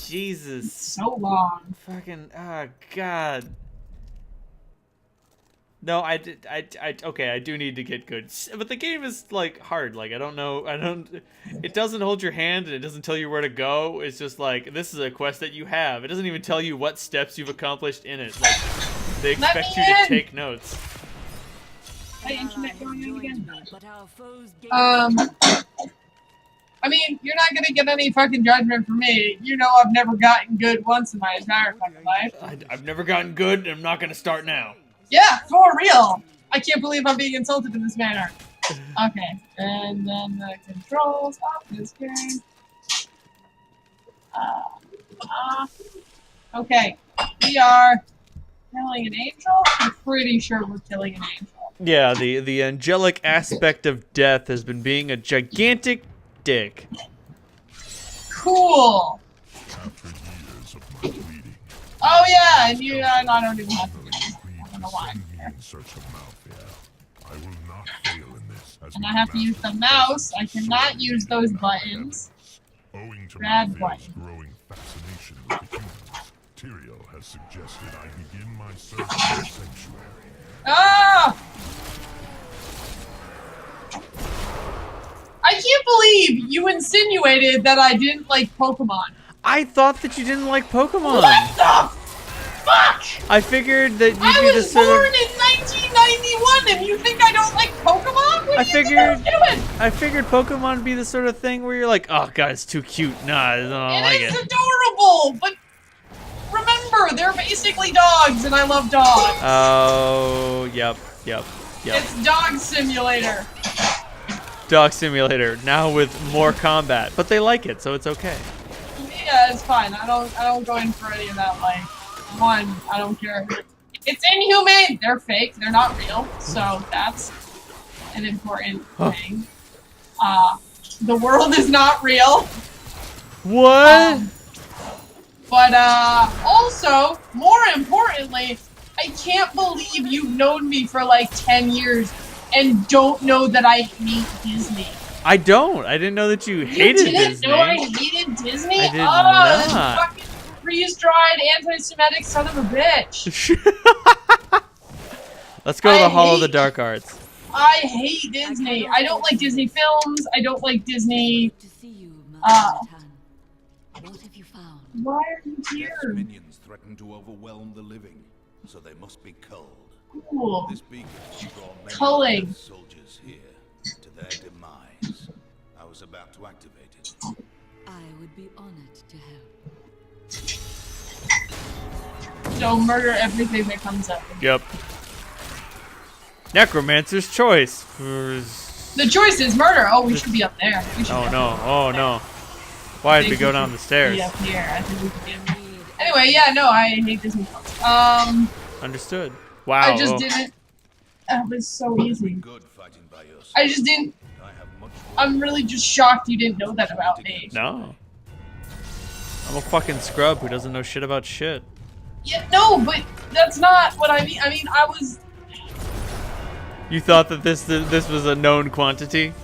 Jesus. So long. Fucking, oh, God. No, okay, I do need to get good. But the game is, like, hard. Like, I don't know, it doesn't hold your hand and it doesn't tell you where to go. It's just like, this is a quest that you have. It doesn't even tell you what steps you've accomplished in it. Like, they expect you to take notes. My internet going in again? I mean, you're not gonna get any fucking judgment from me. You know I've never gotten good once in my entire fucking life. I've never gotten good, and I'm not gonna start now. Yeah, for real. I can't believe I'm being insulted in this manner. Okay, and then the controls of this game. Okay, we are killing an angel. I'm pretty sure we're killing an angel. Yeah, the angelic aspect of death has been being a gigantic dick. Cool. Oh yeah, and you I don't even have to do this. I don't know why. And I have to use the mouse. I cannot use those buttons. Bad button. Has suggested I begin my search for sanctuary. Ah! I can't believe you insinuated that I didn't like Pokemon. I thought that you didn't like Pokemon. What the fuck? I figured that you'd I be the was sort born of... in 1991 and you think I don't like Pokemon? What do you think I'm doing? I figured Pokemon would be the sort of thing where you're like, oh god, it's too cute. Nah, I don't like it. It's adorable, but remember, they're basically dogs and I love dogs. Oh, yep. It's Dog Simulator. Dog Simulator, now with more combat. But they like it, so it's okay. Yeah, it's fine. I don't go in for any of that, like, one, I don't care. It's inhumane. They're fake. They're not real. So that's an important thing. The world is not real. What? But also, more importantly, I can't believe you've known me for like 10 years and don't know that I hate Disney. I don't. I didn't know that you hated Disney. You didn't know I hated Disney? I did not. This fucking freeze-dried, anti-Semitic son of a bitch. Let's go to the Hall of the Dark Arts. I hate Disney. I don't like Disney films. I don't like Disney. What have you found? Why are you here? Death's minions threaten to overwhelm the living, so they must be culled. Cool. This beacon will draw many Culling. of the soldiers here to their demise. I was about to activate it. I would be honored to help. So murder everything that comes up. Yep. Necromancer's choice. The choice is murder. Oh, we should be up there. Oh no! Oh no! Why did we go down the stairs? Be up here. I think we could be. Anyway, yeah, no, I hate Disney films. Understood. Wow. I just didn't. That was so easy. Good fighting by your side. I just didn't. I'm really just shocked you didn't know that about me. No. I'm a fucking scrub who doesn't know shit about shit. Yeah, no, but that's not what I mean. I mean, I was. You thought that this was a known quantity?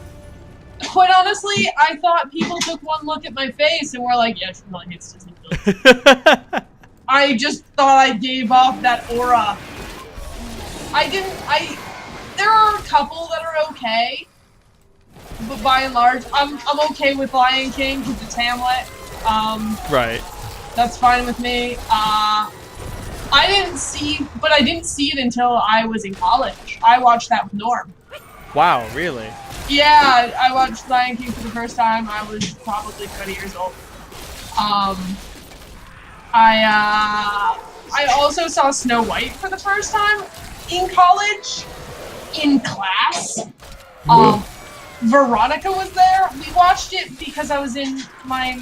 Quite honestly, I thought people took one look at my face and were like, yeah, she really hates Disney films. I just thought I gave off that aura. There are a couple that are okay, but by and large, I'm okay with Lion King because it's Hamlet. Right. That's fine with me. I didn't see it until I was in college. I watched that with Norm. Wow, really? Yeah, I watched Lion King for the first time. I was probably 20 years old. I also saw Snow White for the first time in college, in class. Veronica was there. We watched it because I was in my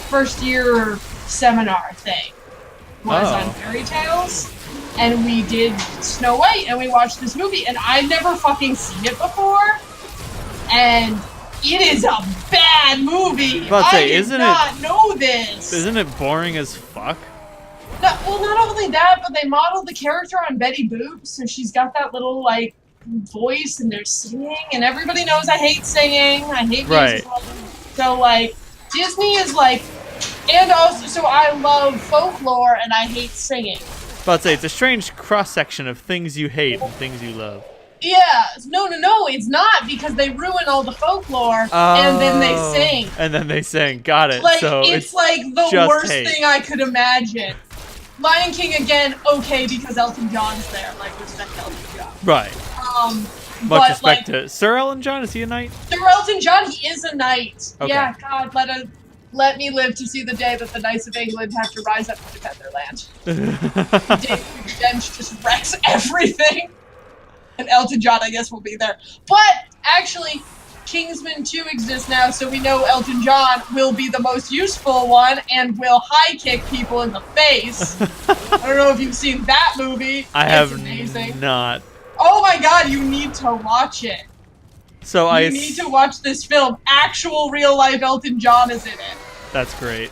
first year seminar thing. Was on fairy tales, and we did Snow White, and we watched this movie, and I'd never fucking seen it before, and it is a bad movie. I did not know this. Isn't it boring as fuck? No, well, not only that, but they modeled the character on Betty Boop, so she's got that little, like, voice, and they're singing, and everybody knows I hate singing, I hate music. So, like, Disney is like, and also, so I love folklore and I hate singing. About to say, it's a strange cross-section of things you hate and things you love. Yeah, no, it's not, because they ruin all the folklore and then they sing. And then they sing. Got it. Like, so it's like the just worst hate. thing I could imagine. Lion King again, okay, because Elton John's there. Like, respect Elton John. Right. Much but, respect like, to Sir Elton John. Is he a knight? Sir Elton John, he is a knight. Okay. Yeah, God, let me live to see the day that the Knights of England have to rise up to defend their land. David Dench just wrecks everything. And Elton John, I guess, will be there. But, actually, Kingsman 2 exists now, so we know Elton John will be the most useful one and will high-kick people in the face. I don't know if you've seen that movie. I It's have amazing. not. Oh my god, you need to watch it. So You need to watch this film. Actual real-life Elton John is in it. That's great.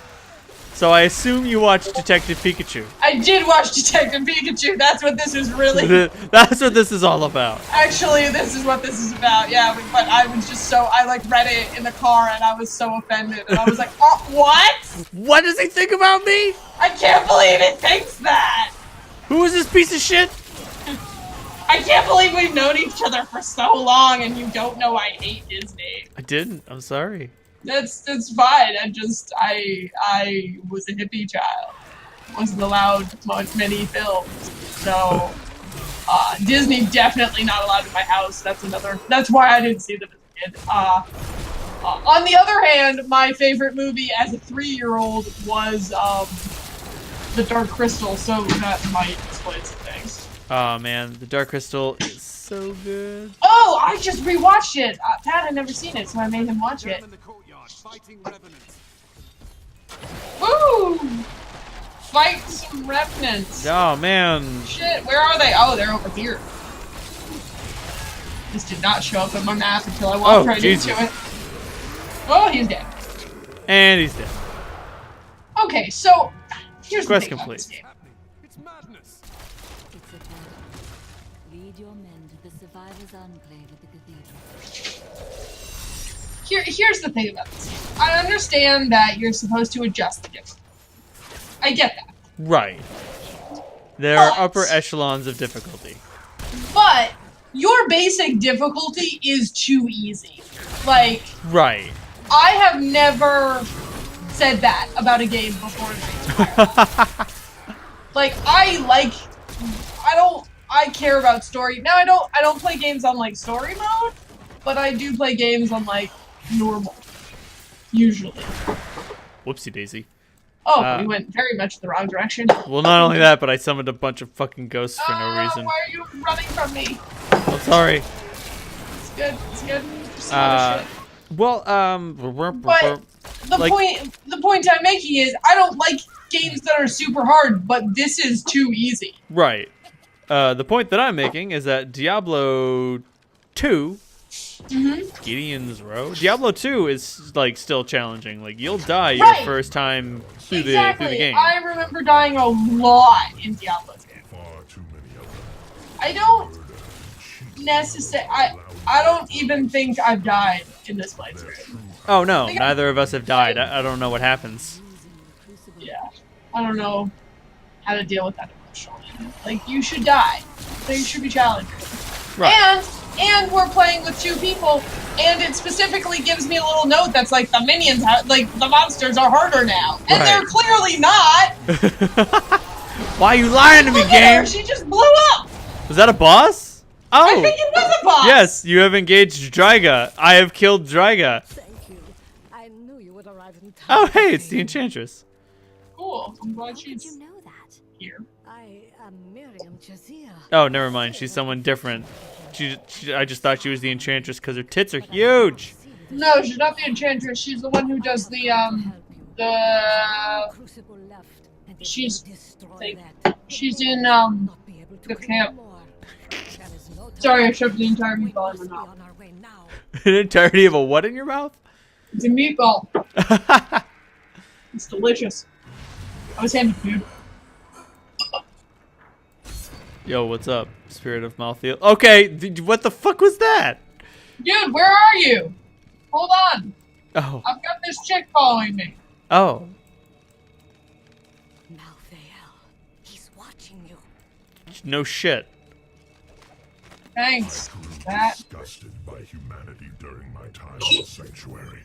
So I assume you watched Detective Pikachu. I did watch Detective Pikachu. That's what this is really. That's what this is all about. Actually, this is what this is about. Yeah, but I was just so I like read it in the car and I was so offended and I was like, oh, what? What does he think about me? I can't believe it thinks that. Who is this piece of shit? I can't believe we've known each other for so long and you don't know I hate Disney. I didn't. I'm sorry. That's fine. I was a hippie child. Wasn't allowed many films. So Disney definitely not allowed in my house. That's why I didn't see them as a kid. On the other hand, my favorite movie as a 3-year-old was The Dark Crystal, so that might explain some things. Oh man, The Dark Crystal is so good. Oh, I just rewatched it. Pat had never seen it, so I made him watch it. Woo! Fight some revenants. Oh man. Shit, where are they? Oh, they're over here. This did not show up on my map until I walked right Jesus. into it. Oh, he's dead. And he's dead. Okay, so here's Quest the thing complete. about this game. It's madness. It's a battle. Lead your men to the survivors' enclave at the cathedral. Here's the thing about this game. I understand that you're supposed to adjust the difficulty. I get that. Right. There are But- upper echelons of difficulty. But your basic difficulty is too easy. Like, Right. I have never said that about a game before. Like, I care about story. Now, I don't play games on, like, story mode, but I do play games on, like, normal. Usually. Whoopsie daisy. Oh, we went very much the wrong direction. Well, not only that, but I summoned a bunch of fucking ghosts for no reason. Why are you running from me? I'm sorry. It's good. It's good. Some other shit. Well, But the point I'm making is I don't like games that are super hard, but this is too easy. right. The point that I'm making is that Diablo 2, Gideon's Row, Diablo 2 is like still challenging. Like you'll die your Right. first time through Exactly. the game. I remember dying a lot in Diablo 2. Far too many of them. I don't necessarily. I don't even think I've died in this playthrough. Oh no, Like, neither of us have died. I don't know what happens. Yeah, I don't know how to deal with that emotionally. Like, you should die, so you should be challenged. Right. And we're playing with 2 people, and it specifically gives me a little note that's like the minions, like the monsters are harder now, and Right. they're clearly not. Why are you lying to me, Look at her, game? she just blew up. Was that a boss? Oh. I think it was a boss. Yes, you have engaged Dryga. I have killed Dryga. Thank you. I knew you would arrive in time. Oh, hey, it's the Enchantress. Cool. I'm glad How did she's you know that? here. I am Miriam Jazia. Oh, never mind. She's someone different. I just thought she was the Enchantress because her tits are huge. No, she's not the Enchantress. She's the one who does the Crucible left, and if she's- you destroy like, that, she's in not be able to the claim camp. more. There is no time. Sorry, I shoved the entire We meatball in must my be mouth. on our way now. An entirety of a what in your mouth? It's a meatball. It's delicious. I was handed food. Yo, what's up, Spirit of Malthael? Okay, what the fuck was that? Dude, where are you? Hold on. Oh. I've got this chick following me. Oh. Malthael, he's watching you. No shit. Thanks. I grew That. disgusted by humanity during my time in the sanctuary.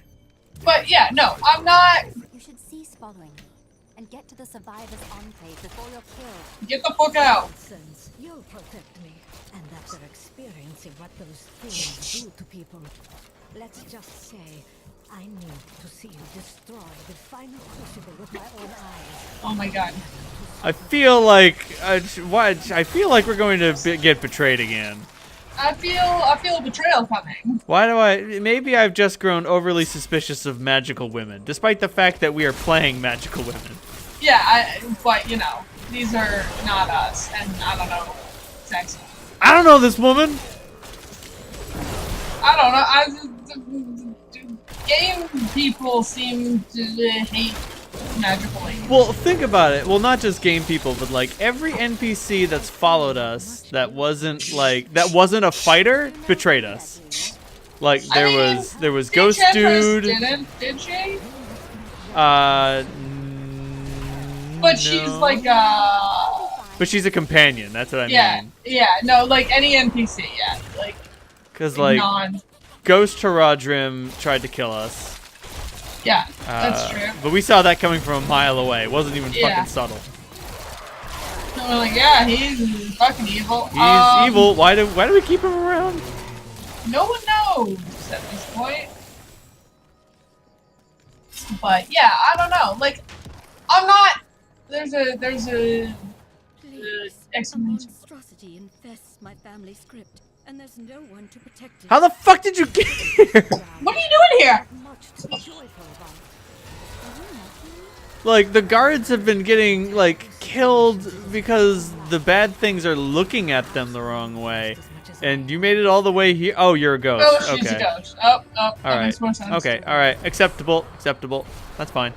But yeah, no, I'm not. You should cease following me and get to the survivors' enclave before you're killed. Get the fuck out. Nonsense. You'll protect me. And after experiencing what those things do to people, let's just say I need to see you destroy the final crucible with my own eyes. Oh my god. I feel like I feel like we're going to get betrayed again. I feel betrayal coming. Why do I? Maybe I've just grown overly suspicious of magical women, despite the fact that we are playing magical women. Yeah, but you know, these are not us, and I don't know, sex. I don't know this woman. I don't know. Game people seem to hate magical ladies. Well, think about it. Well, not just game people, but like every NPC that's followed us that wasn't a fighter betrayed us. Like there was Ghost Dude. Did she? But she's like But she's a companion. That's what I mean. Yeah, no, like any NPC, yeah, like. Because like Ghost Haradrim tried to kill us. Yeah, that's true. But we saw that coming from a mile away. It wasn't even Yeah. fucking subtle. And we're like, yeah, he's fucking evil. He's evil. Why do we keep him around? No one knows at this point. But yeah, I don't know. Like, I'm not. There's a Please, a exclamation. monstrosity infests my family's crypt, and there's no one to protect it. How the fuck did you get here? What are you doing here? Much to be joyful about. Like the guards have been getting like killed because the bad things are looking at them the wrong way, and you made it all the way here. Oh, you're a ghost. Oh, she's Okay. a ghost. Oh, All that right. makes more sense. Okay. All right. Acceptable. That's fine.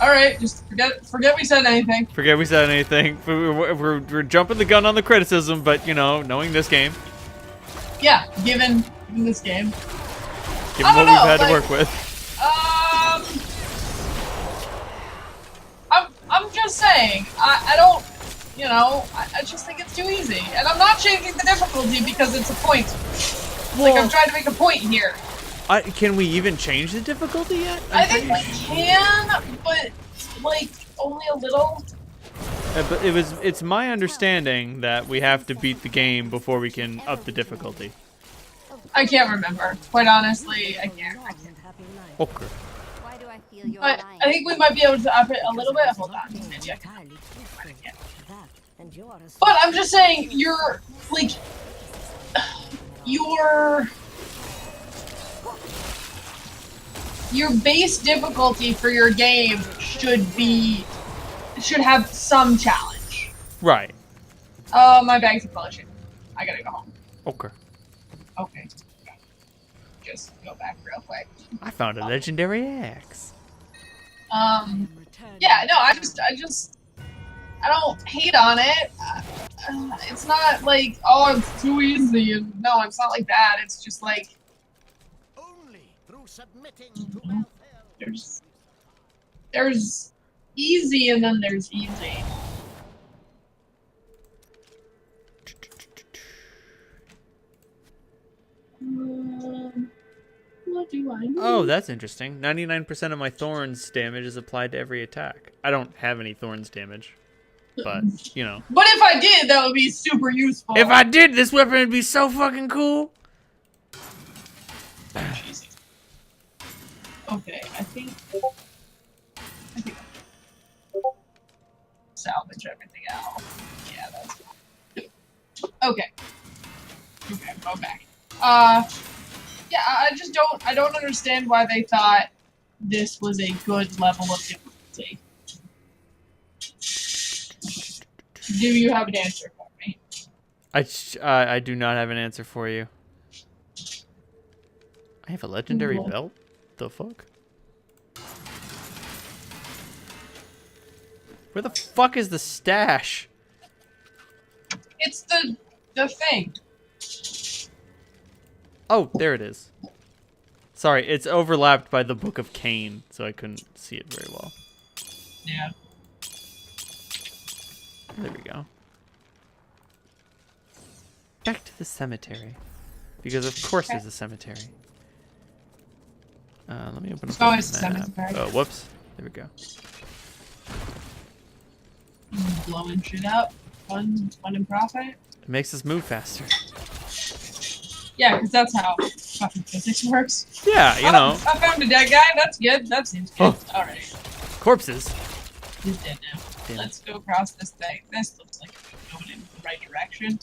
All right, just forget we said anything. Forget we said anything. We're jumping the gun on the criticism, but you know, knowing this game, Yeah, given this game. given I what don't we've know, had to like- work with. I'm just saying, I don't, you know, I just think it's too easy. And I'm not changing the difficulty because it's a point. Like, I'm trying to make a point here. Can we even change the difficulty yet? I think we can, but, like, only a little. But it's my understanding that we have to beat the game before we can up the difficulty. I can't remember. Quite honestly, I can't. Okay. Why do I feel you're But lying? I think we might be able to up it a little bit. Hold on. Maybe I can. But I'm just saying, you're, like, your base difficulty for your game should have some challenge. Right. My bag's a collision. I gotta go home. Okay. Okay. Just go back real quick. I found a legendary axe. Yeah, no, I don't hate on it. It's not like, oh, it's too easy. No, it's not like that. It's just like, Only through submitting to there's easy and then there's easy. What do I do? Oh, that's interesting. 99% of my thorns damage is applied to every attack. I don't have any thorns damage, but you know. But if I did, that would be super useful. If I did, this weapon would be so fucking cool. Jesus. Okay, I think salvage everything else. Yeah, that's fine. Okay. Okay, go back. Yeah, I don't understand why they thought this was a good level of difficulty. Do you have an answer for me? I do not have an answer for you. I have a legendary belt? The fuck? Where the fuck is the stash? It's the thing. Oh, there it is. Sorry, it's overlapped by the Book of Cain, so I couldn't see it very well. Yeah. There we go. Back to the cemetery. Because of course there's a cemetery. Let me open up It's always the a map. cemetery. Oh, whoops. There we go. Blowing shit up. Fun and profit. It makes us move faster. Yeah, because that's how fucking physics works. Yeah, you know. I found a dead guy. That's good. That seems good. Oh. Alright. Corpses. He's dead now. Damn. Let's go across this thing. This looks like it's going in the right direction.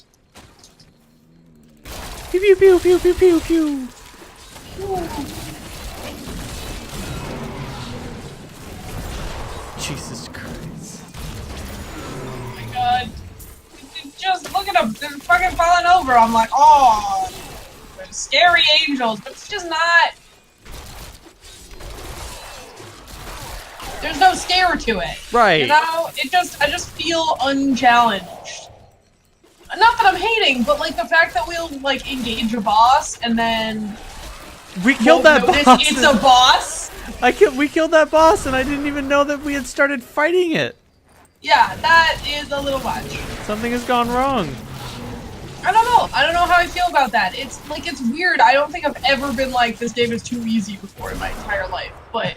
Pew pew pew pew pew pew pew. Jesus Christ. Oh my god. Just look at them. They're fucking falling over. I'm like, oh, they're scary angels, but it's just not. There's no scare to it. Right. You know, I just feel unchallenged. Not that I'm hating, but like the fact that we'll like engage a boss and then We killed that notice boss. it's a boss. We killed that boss, and I didn't even know that we had started fighting it. Yeah, that is a little much. Something has gone wrong. I don't know. I don't know how I feel about that. It's like it's weird. I don't think I've ever been like this game is too easy before in my entire life, but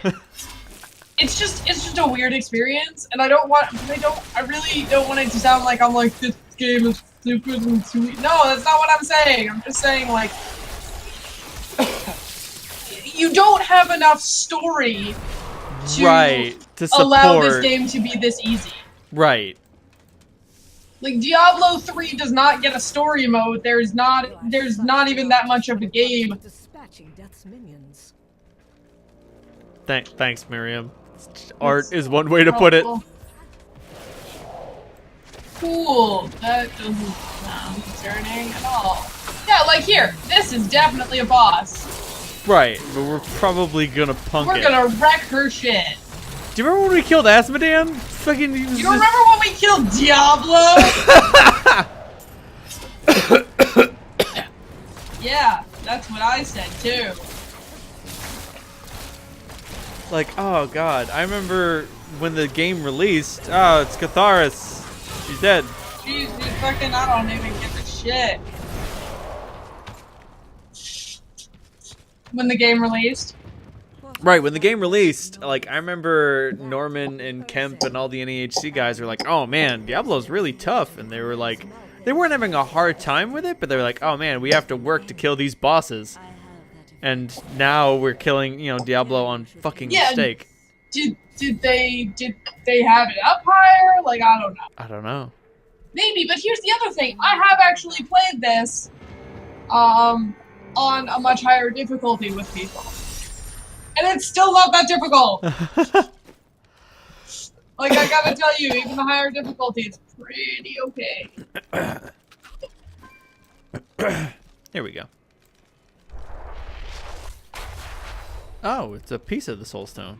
it's just a weird experience, and I really don't want it to sound like I'm like this game is stupid and too easy. No, that's not what I'm saying. I'm just saying like you don't have enough story to allow this game to be this easy. Right. Like Diablo 3 does not get a story mode. There's not even that much of a game. Dispatching death's minions. Thanks, Miriam. Art is one way to put it. Cool. That doesn't sound concerning at all. Yeah, like here. This is definitely a boss. Right, but we're probably gonna punk We're it. gonna wreck her shit. Do you remember when we killed Asmodean? Fucking. You don't remember when we killed Diablo? Yeah, that's what I said too. Like, oh god, I remember when the game released. Oh, it's Catharis. She's dead. She's fucking. I don't even give a shit. When the game released. Right, when the game released, like, I remember Norman and Kemp and all the NEHC guys were like, oh man, Diablo's really tough. And they were like, they weren't having a hard time with it, but they were like, oh man, we have to work to kill these bosses. And now we're killing, you know, Diablo on fucking mistake. Did they have it up higher? Like, I don't know. I don't know. Maybe, but here's the other thing. I have actually played this on a much higher difficulty with people. And it's still not that difficult. Like, I gotta tell you, even the higher difficulty, it's pretty okay. Here we go. Oh, it's a piece of the Soul Stone.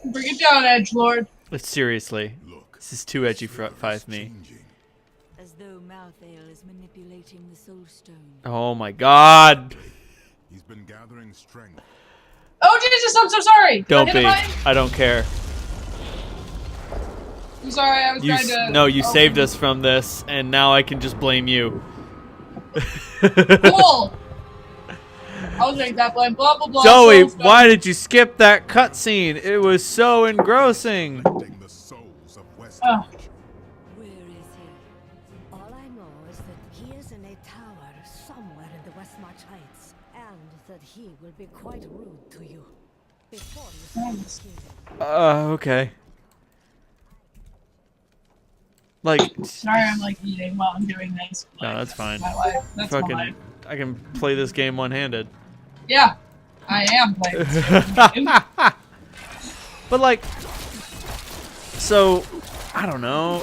Bring it down, Edgelord. But seriously, this is too edgy for me. As though Malthael is manipulating the soul stone. Oh my god! He's been gathering strength. Oh, Jesus, I'm so sorry. Did I Don't hit be. a button? I don't care. I'm sorry, I was trying to... No, you saved us from this, and now I can just blame you. Cool. I'll take that blame. Blah, blah, blah. Zoe, why did you skip that cutscene? It was so engrossing. The souls of West Oh. Where is he? All I know is that he is in a tower somewhere in the Westmarch Heights, and that he will be quite rude to you. Before you Okay. Like, Sorry, I'm like eating while I'm doing this. no, that's fine. My life. That's my Fucking, life. I can play this game one-handed. Yeah, I am playing this game. But like, so I don't know.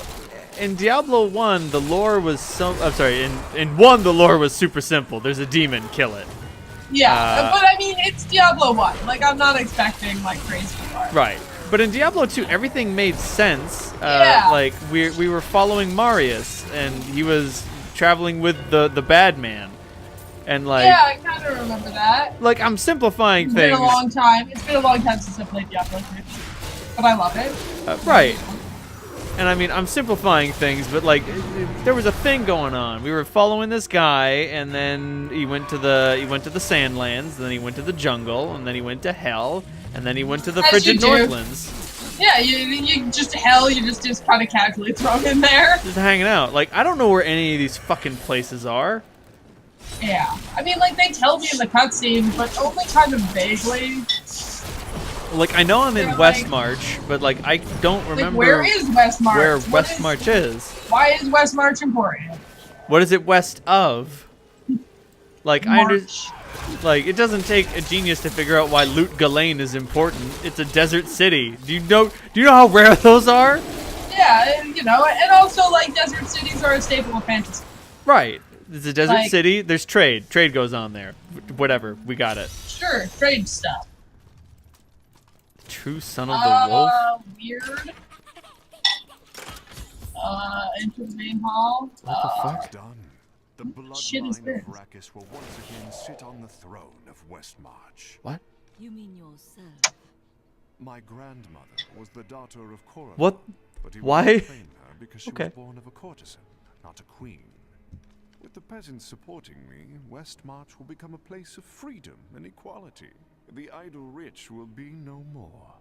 In Diablo 1, the lore was I'm sorry. In 1, the lore was super simple. There's a demon, kill it. Yeah, but I mean, it's Diablo 1. Like, I'm not expecting like crazy lore. Right. But in Diablo 2, everything made sense. Yeah. Like we were following Marius, and he was traveling with the bad man, and like Yeah, I kind of remember that. like I'm simplifying It's things. been a long time. It's been a long time since I played Diablo 3, but I love it. Right. And I mean, I'm simplifying things, but like, there was a thing going on. We were following this guy, and then he went to the Sandlands, and then he went to the jungle, and then he went to hell, and then he went to the As frigid you do. Northlands. Yeah, you just hell. You just kind of casually thrown in there. Just hanging out. Like, I don't know where any of these fucking places are. Yeah, I mean, like they tell me in the cutscene, but only kind of vaguely. Like, I know I'm in Yeah, West like- March, but like, I don't Like, remember where is West March? where What West is- March is. Why is West March important? What is it west of? Like, I understand. March. Like, it doesn't take a genius to figure out why Loot Ghislaine is important. It's a desert city. Do you know how rare those are? Yeah, and, you know, and also like desert cities are a staple of fantasy. Right. It's a desert Like- city. There's trade. Trade goes on there. Whatever. We got it. Sure, trade stuff. True son of the wolf. Weird. Enter the main hall. What the fuck? Done. The Shit is bloodline of this? Arrakis will once again sit on the throne of West March. What? You mean yourself? My grandmother was the daughter of Korra. What? But he Why? wouldn't claim her because she Okay. was born of a courtesan, not a queen. With the peasants supporting me, West March will become a place of freedom and equality. The idle rich will be no more.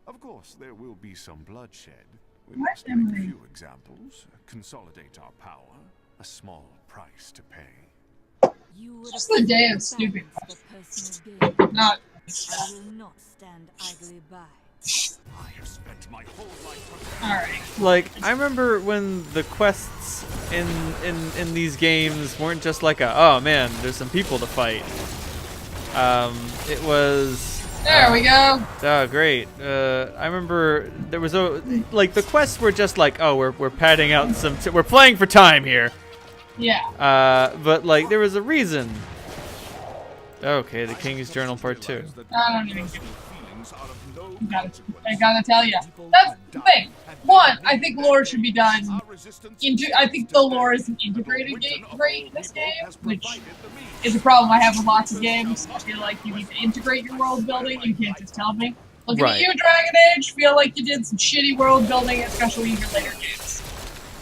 Of course, there will be some bloodshed. We What must make a memory? few examples, consolidate our power. A small price to pay. You would Just the day of stupid Not. I will not stand idly by. I have spent my whole life preparing. Alright. Like, I remember when the quests in these games weren't just like a, oh man, there's some people to fight. It was. There we go. Oh, great. I remember there was like the quests were just like, oh, we're padding out some, we're playing for time here. Yeah. But like there was a reason. Okay, the King's Journal Part 2. I don't even get I gotta tell you. That's the thing. One, I think lore should be done. I think the lore isn't integrated great in this game, which is a problem I have with lots of games. I feel like you need to integrate your world building. You can't just tell me. Looking Right. at you, Dragon Age, feel like you did some shitty world building, especially in your later games.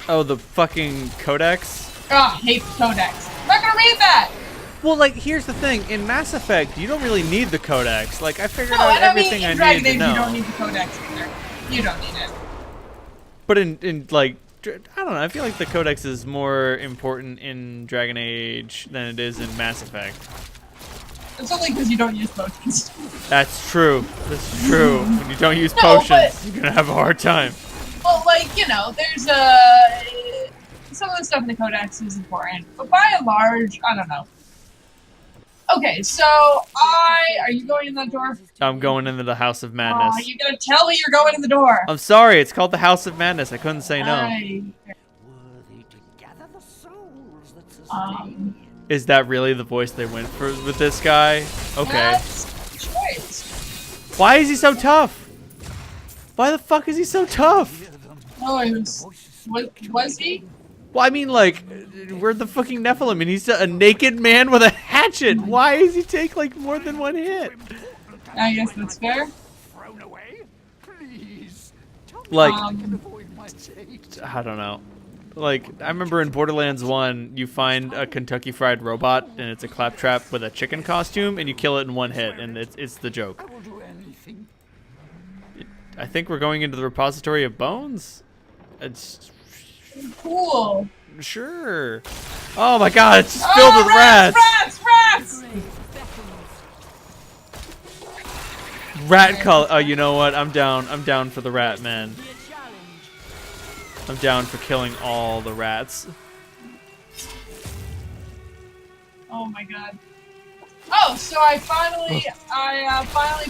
Oh, the fucking codex? Ah, hate the codex. I'm not gonna read that! Well, like, here's the thing. In Mass Effect, you don't really need the codex. Like, I figured No, out and I mean, everything in I Dragon needed Age, to you don't know. need the codex either. You don't need it. But in like, I don't know. I feel like the codex is more important in Dragon Age than it is in Mass Effect. It's only because you don't use potions. That's true. That's true. When you don't use No, potions, but- you're gonna have a hard time. Well, like, you know, there's some of the stuff in the codex is important, but by and large, I don't know. Okay, so are you going in that door? I'm going into the House of Madness. Oh, you gonna tell me you're going in the door? I'm sorry. It's called the House of Madness. I couldn't say no. Worthy to gather the souls that sustain. Is that really the voice they went for with this guy? Okay. That's the choice. Why is he so tough? Why the fuck is he so tough? Oh, it was he? Well, I mean, like, we're the fucking Nephilim, and he's a naked man with a hatchet. Why does he take, like, more than one hit? I guess that's fair. Thrown away? Please. Like, Avoid my fate. I don't know. Like, I remember in Borderlands 1, you find a Kentucky Fried Robot, and it's a claptrap with a chicken costume, and you kill it in one hit, and it's the joke. I will do anything. I think we're going into the repository of bones? It's... Cool. Sure. Oh my god, it's just filled with rats! Rats! Rat color. Oh, you know what? I'm down. I'm down for the rat, man. I'm down for killing all the rats. Oh my god. Oh, so I finally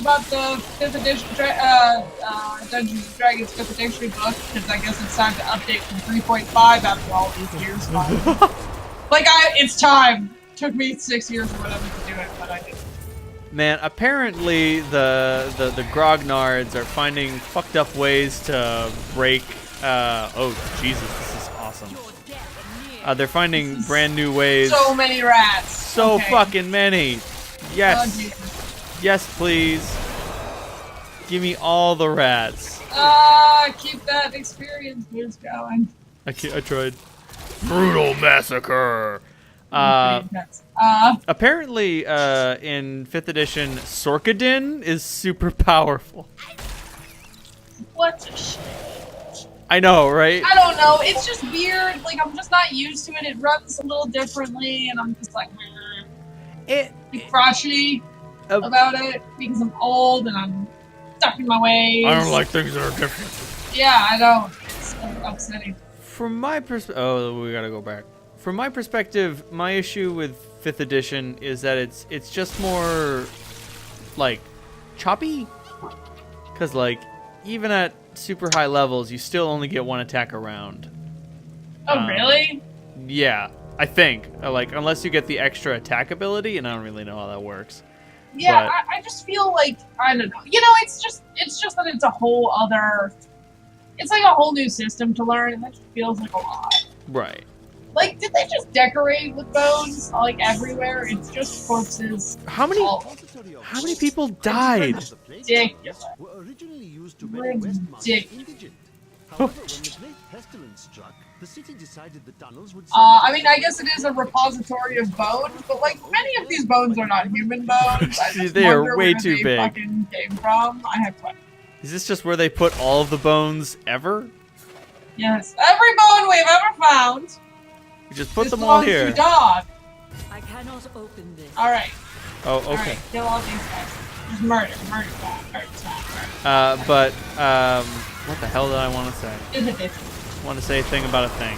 bought the 5th edition Dungeons and Dragons 5th edition book because I guess it's time to update from 3.5 after all these years. Finally. It's time. Took me 6 years or whatever to do it, but I did. Man, apparently the grognards are finding fucked up ways to break. Oh Jesus, this is awesome. They're finding brand new ways. So many rats. So Okay. fucking many. Yes. Oh, Jesus. Yes, please. Give me all the rats. Keep that experience boost going. I tried. Brutal massacre. Pretty intense. Apparently, in 5th edition, Sorkadin is super powerful. What the shit? I know, right? I don't know. It's just weird. Like, I'm just not used to it. It runs a little differently, and I'm just like, crotchety about it because I'm old and I'm stuck in my ways. I don't like things that are different. Yeah, I don't. It's upsetting. From my perspective, oh, we gotta go back. From my perspective, my issue with 5th edition is that it's just more like choppy. Cause like even at super high levels, you still only get one attack a round. Oh, really? Yeah, I think. Like unless you get the extra attack ability, and I don't really know how that works. Yeah, But- I just feel like I don't know. You know, it's just that it's a whole other. It's like a whole new system to learn, and that just feels like a lot. Right. Like, did they just decorate with bones like everywhere? It's just corpses. How many people died? Ridiculous. Were originally used to make Westmarch Ridiculous. indigent. However, when the Great Pestilence struck, the city decided the tunnels would. I mean, I guess it is a repository of bones, but like many of these bones are not human bones. I just They are wonder way where too they big. Fucking came from. I have questions. Is this just where they put all of the bones ever? Yes, every bone we've ever found. We just put This them all belongs to here. a dog. I cannot open this. All right. Oh, All okay. right. Kill all these guys. Just murder that. But what the hell did I want to say? Fifth edition. I want to say a thing about a thing.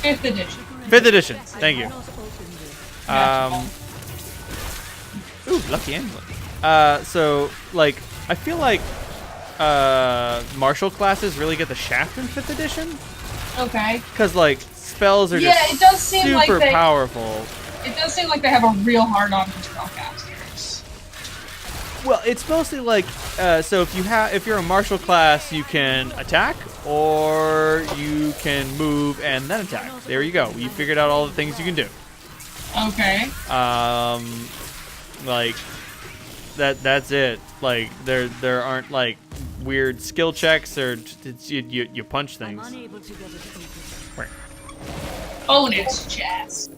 5th edition. 5th edition. Thank you. Cannot open this. Ooh, lucky amulet. So like, I feel like martial classes really get the shaft in 5th edition, Okay. because like spells are Yeah, just it does seem like super they- powerful. It does seem like they have a real hard-on for spellcasters. Well, it's mostly like so if you're a martial class, you can attack or you can move and then attack. There you go. You figured out all the things you can do. Okay. Like that's it. Like there aren't like weird skill checks or you punch I'm things. unable to get it open. Bonus chest.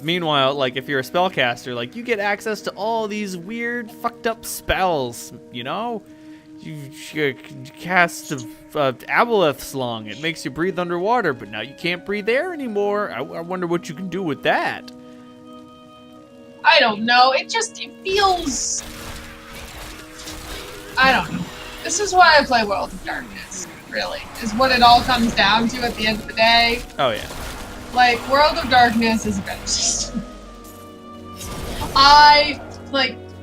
Meanwhile, like if you're a spellcaster, like you get access to all these weird fucked up spells, you know? You cast Aboleth Slung. It makes you breathe underwater, but now you can't breathe air anymore. I wonder what you can do with that. I don't know. It feels. I don't know. This is why I play World of Darkness, really. Is what it all comes down to at the end of the day. Oh yeah. Like, World of Darkness is a better system.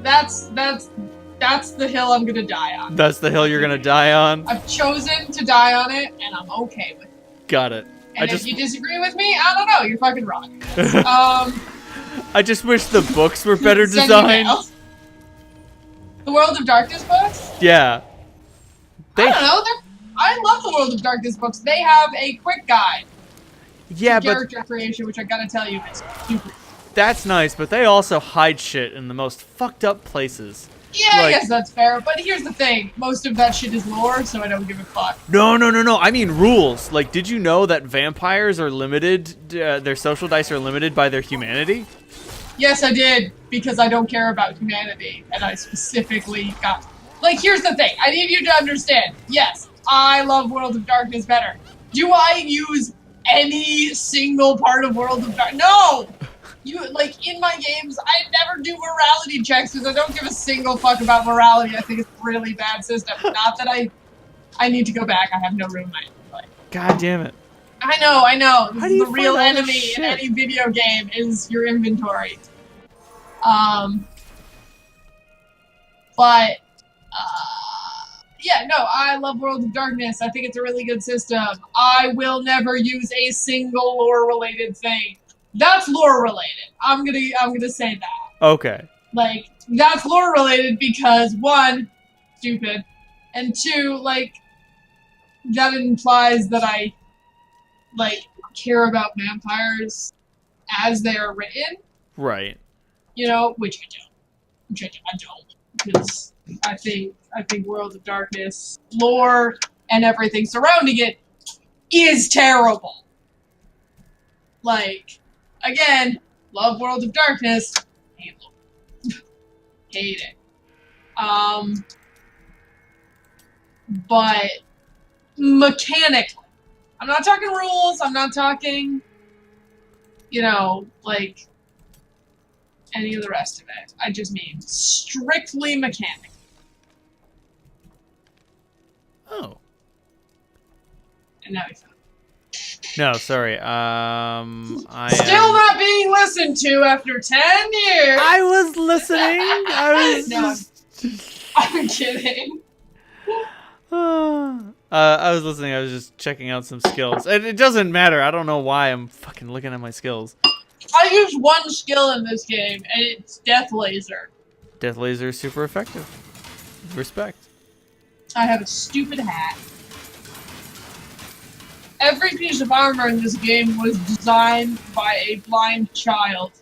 That's the hill I'm gonna die on. That's the hill you're gonna die on. I've chosen to die on it, and I'm okay with it. Got it. And if you disagree with me, I don't know, you're fucking wrong. I just wish the books were better Send me designed. mail. The World of Darkness books? Yeah. I don't know. I love the World of Darkness books. They have a quick guide Yeah, to but character creation, which I gotta tell you is super. that's nice. But they also hide shit in the most fucked up places. Yeah, I Like- guess that's fair. But here's the thing: most of that shit is lore, so I don't give a fuck. No. I mean rules. Like, did you know that vampires are limited? Their social dice are limited by their humanity. Yes, I did, because I don't care about humanity, and I specifically got. Like, here's the thing: I need you to understand. Yes, I love World of Darkness better. Do I use any single part of World of Darkness? No. In my games, I never do morality checks because I don't give a single fuck about morality. I think it's a really bad system. Not that I need to go back. I have no room. God damn it. I know. This How do is you the real find all this enemy in shit? any video game is your inventory. But yeah, no, I love World of Darkness. I think it's a really good system. I will never use a single lore-related thing. That's lore-related. I'm gonna say that. Okay. Like, that's lore-related because, one, stupid, and two, like, that implies that I like care about vampires as they are written, Right. you know, which I don't. I don't, because I think World of Darkness lore and everything surrounding it is terrible. Like, again, love World of Darkness, hate lore. Hate it. But mechanically, I'm not talking rules. I'm not talking, you know, like any of the rest of it. I just mean strictly mechanic. Oh. And now he's No, sorry. I still am... not being listened to after 10 years. I was listening. I was No, just... I'm kidding. I was listening. I was just checking out some skills. It doesn't matter. I don't know why I'm fucking looking at my skills. I use one skill in this game, and it's Death Laser. Death Laser is super effective. Respect. I have a stupid hat. Every piece of armor in this game was designed by a blind child.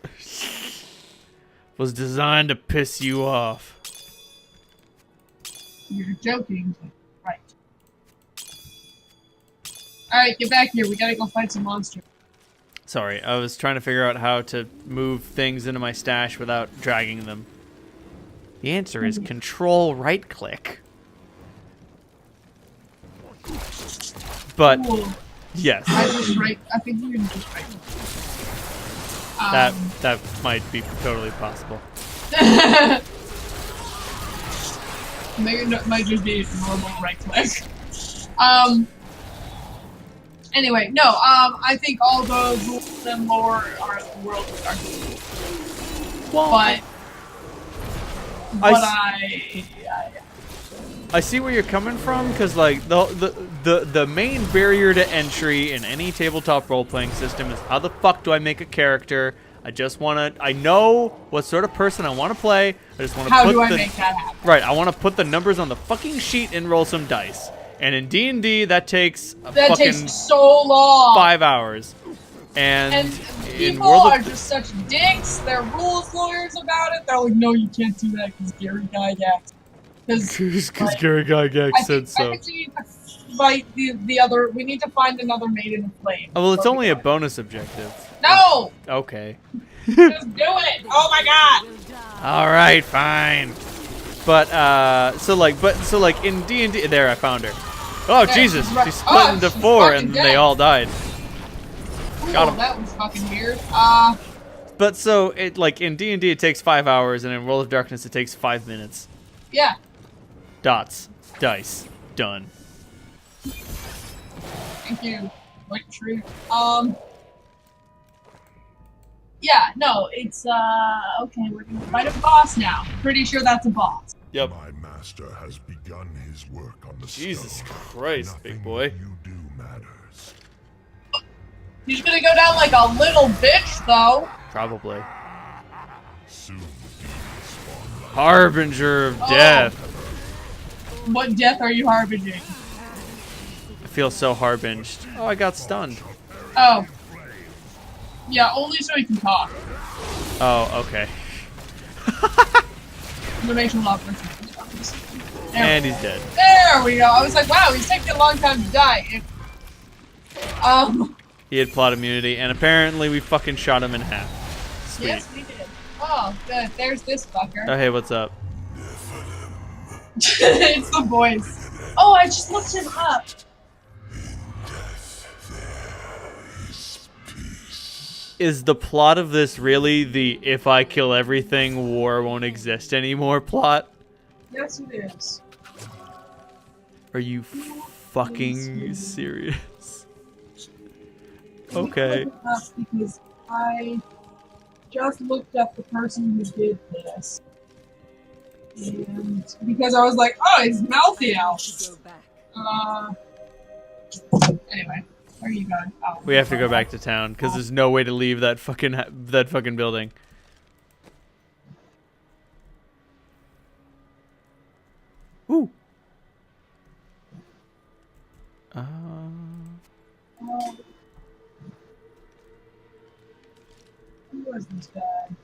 Was designed to piss you off. You're joking, but right. Alright, get back here. We gotta go fight some monsters. Sorry, I was trying to figure out how to move things into my stash without dragging them. The answer is Control right click. But Cool. yes, I think you can just right. that might be totally possible. Maybe it might just be a normal right click. Anyway, no, I think all the rules and lore are the World of Darkness. Well, But I see where you're coming from, because like the main barrier to entry in any tabletop role-playing system is how the fuck do I make a character? I know what sort of person I want to play. I just want to how do I make that happen? Right, I want to put the numbers on the fucking sheet and roll some dice. And in D&D, that takes so long. 5 hours. And in people World are of... just such dicks. They're rules lawyers about it. They're like, no, you can't do that because Gary Gygax. Because Gary Gygax said so. I think we need to fight the other. We need to find another Maiden of Flame. Oh, well, it's only a bonus objective. No! Okay. Just do it! Oh my god! All right, fine. But so like in D&D, there I found her. Oh Yeah, Jesus, she's right. she split into She's 4 fucking and dead. they all died. Ooh, Got 'em. that was fucking weird. But so it like in D&D it takes 5 hours, and in World of Darkness it takes 5 minutes. Yeah. Dots, dice, done. Thank you. White tree. Yeah, no, it's okay, we're gonna fight a boss now. Pretty sure that's a boss. Yep. My master has begun his work on the Jesus stone. Christ, Nothing big boy. you do matters. He's gonna go down like a little bitch, though. Probably. Soon demons spawn like Harbinger of Oh. death. What death are you harbinging? I feel so harbinged. Oh, I got stunned. Oh. Yeah, only so he can talk. Oh, okay. That makes a lot more sense. And he's dead. There we go. I was like, wow, he's taking a long time to die. He had plot immunity, and apparently we fucking shot him in half. Sweet. Yes, we did. Oh, good. There's this fucker. Oh, hey, what's up? It's the voice. Oh, I just looked him up. Is the plot of this really the if I kill everything, war won't exist anymore plot? Yes, it is. Are you fucking serious? Okay. Look it up because I just looked up the person who did this. And because I was like, oh, he's Malthael. Anyway, where are you going? Oh, We have to go back to town because there's no way to leave that fucking building. Ooh. It's bad.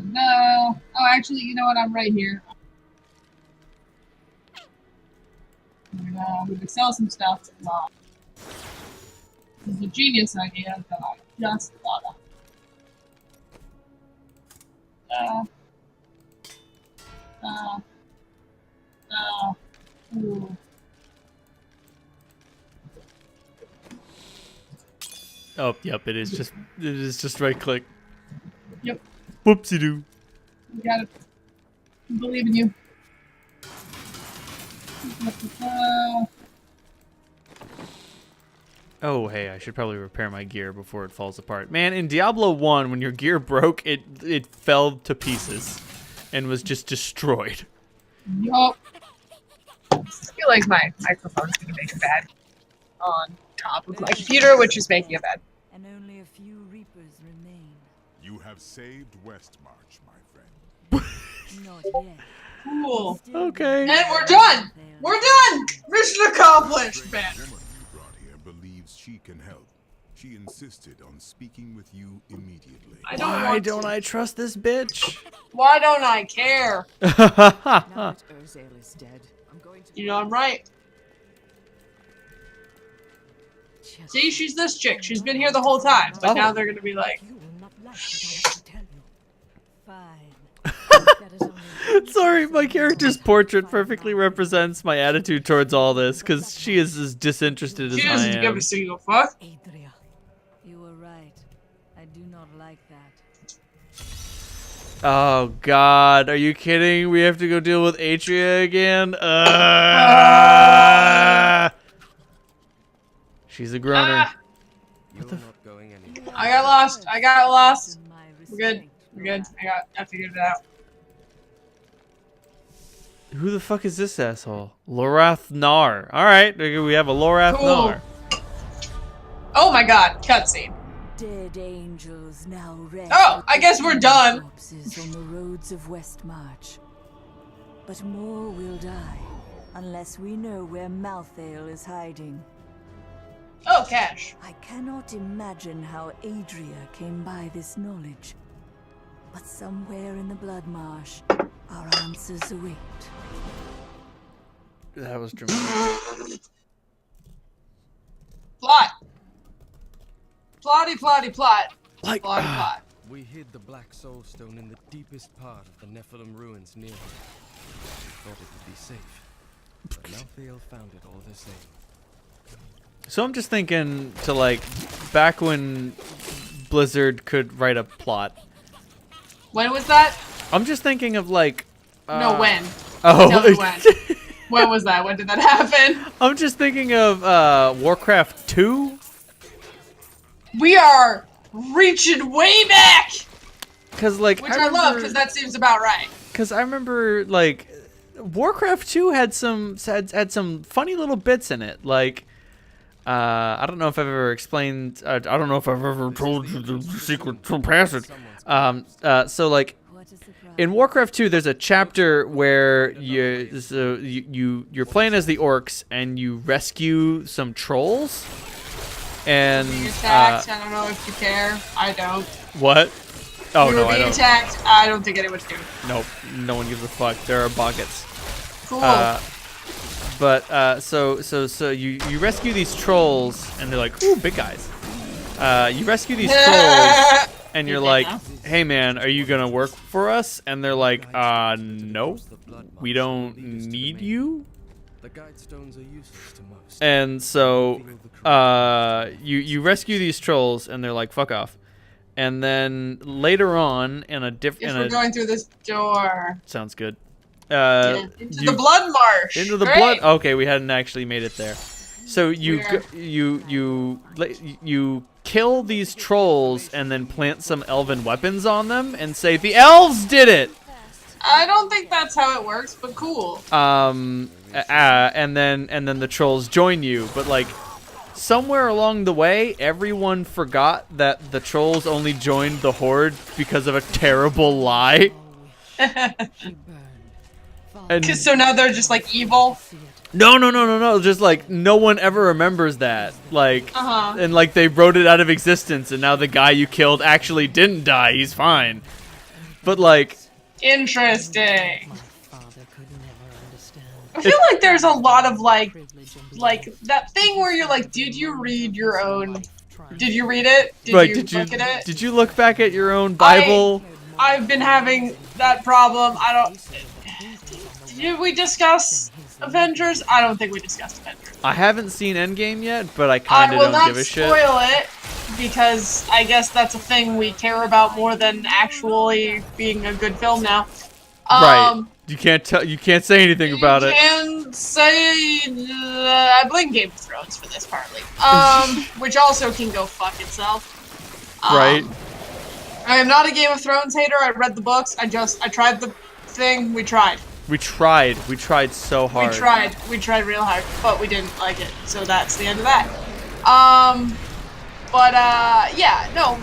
No. Oh, actually, you know what? I'm right here. I'm gonna sell some stuff. This is a genius idea that I just thought of. Ooh. Oh, yep, it is just right click. Yep, Whoopsie doo. you got it. I believe in you. Oh, hey, I should probably repair my gear before it falls apart. Man, in Diablo 1, when your gear broke, it fell to pieces and was just destroyed. Yup. I feel like my microphone's gonna make a bed on top of my computer, which is making a bed. And only a few reapers remain. You have saved Westmarch, my friend. Not yet. Cool. Okay. And we're done! We're done! Mission accomplished, man. The woman you brought here believes she can help. She insisted on speaking with you immediately. I don't Why want don't to. I trust this bitch? Why don't I care? Now that Urzael is dead, I'm going to. You know I'm right. Just See, she's this chick. She's been here the whole time. But Oh. now they're gonna be like, you will not like what I have to tell you. Fine. That is only Sorry, my character's portrait perfectly represents my attitude towards all this, because she is as disinterested as she I doesn't give am. a single fuck. Adria. You were right. I do not like that. Oh god, are you kidding? We have to go deal with Atria again? She's a groaner. Ah, You're not going anywhere. I got lost. I got lost. In my We're good. respect, We're good. Laura. I figured it out. Who the fuck is this asshole? Lorath Nar. Alright, we have a Lorath Cool. Nar. Oh my god, cutscene. Dead angels now rest. Oh, with I the guess we're human done. Corpses on the roads of Westmarch. But more will die unless we know where Malthael is hiding. Oh, cash. I cannot imagine how Adria came by this knowledge. But somewhere in the blood marsh, our answers await. That was dramatic. Plot. Plotty, plotty, plot. Like, Plotty, plot. We hid the Black Soul Stone in the deepest part of the Nephilim ruins near here. We thought it would be safe. But Malthael found it all the same. so I'm just thinking to like, back when Blizzard could write a plot. When was that? I'm just thinking of like. No, when? Oh, Tell me when. When was that? When did that happen? I'm just thinking of Warcraft 2. We are reaching way back! Cause like Which I love, because that seems about right. Cause I remember like Warcraft 2 had some funny little bits in it. Like I don't know if I've ever explained. I don't know if I've ever told you the secret passage. So like. What a surprise. In Warcraft 2, there's a chapter where you're playing as the orcs and you rescue some trolls. And Being attacked, I don't know if you care. I don't. what? Oh We no, were I being don't. attacked. I don't think anyone do. Nope, no one gives a fuck. There are buckets. Cool. So you rescue these trolls and they're like, ooh, big guys. You rescue these trolls and you're like, hey man, are you gonna work for us? And they're like, no, we don't need you. The guide stones are useless to most. And so you rescue these trolls and they're like, fuck off. And then later on in a Guess we're going through this door. sounds good. Into the blood marsh. Into the Great. blood. Okay, we hadn't actually made it there. So you kill these trolls and then plant some elven weapons on them and say the elves did it. I don't think that's how it works, but cool. And then the trolls join you, but like somewhere along the way, everyone forgot that the trolls only joined the horde because of a terrible lie. She burned. And So now they're just like evil. No. Just like no one ever remembers that. Like, and like they wrote it out of existence, and now the guy you killed actually didn't die. He's fine. But like, interesting. My father could never understand. I feel like there's a lot of like that thing where you're like, did you read your own? Did you read it? Did right? you look at it? Did you look back at your own Bible? I've been having that problem. I don't. Did we discuss Avengers? I don't think we discussed Avengers. I haven't seen Endgame yet, but I kind of don't give a shit. I will not spoil it because I guess that's a thing we care about more than actually being a good film now. Right. You can't tell. You can't say anything about it. You can say I blame Game of Thrones for this partly, which also can go fuck itself. Right. I am not a Game of Thrones hater. I read the books. I tried the thing. We tried. We tried so hard. We tried real hard, but we didn't like it. So that's the end of that. Yeah, no.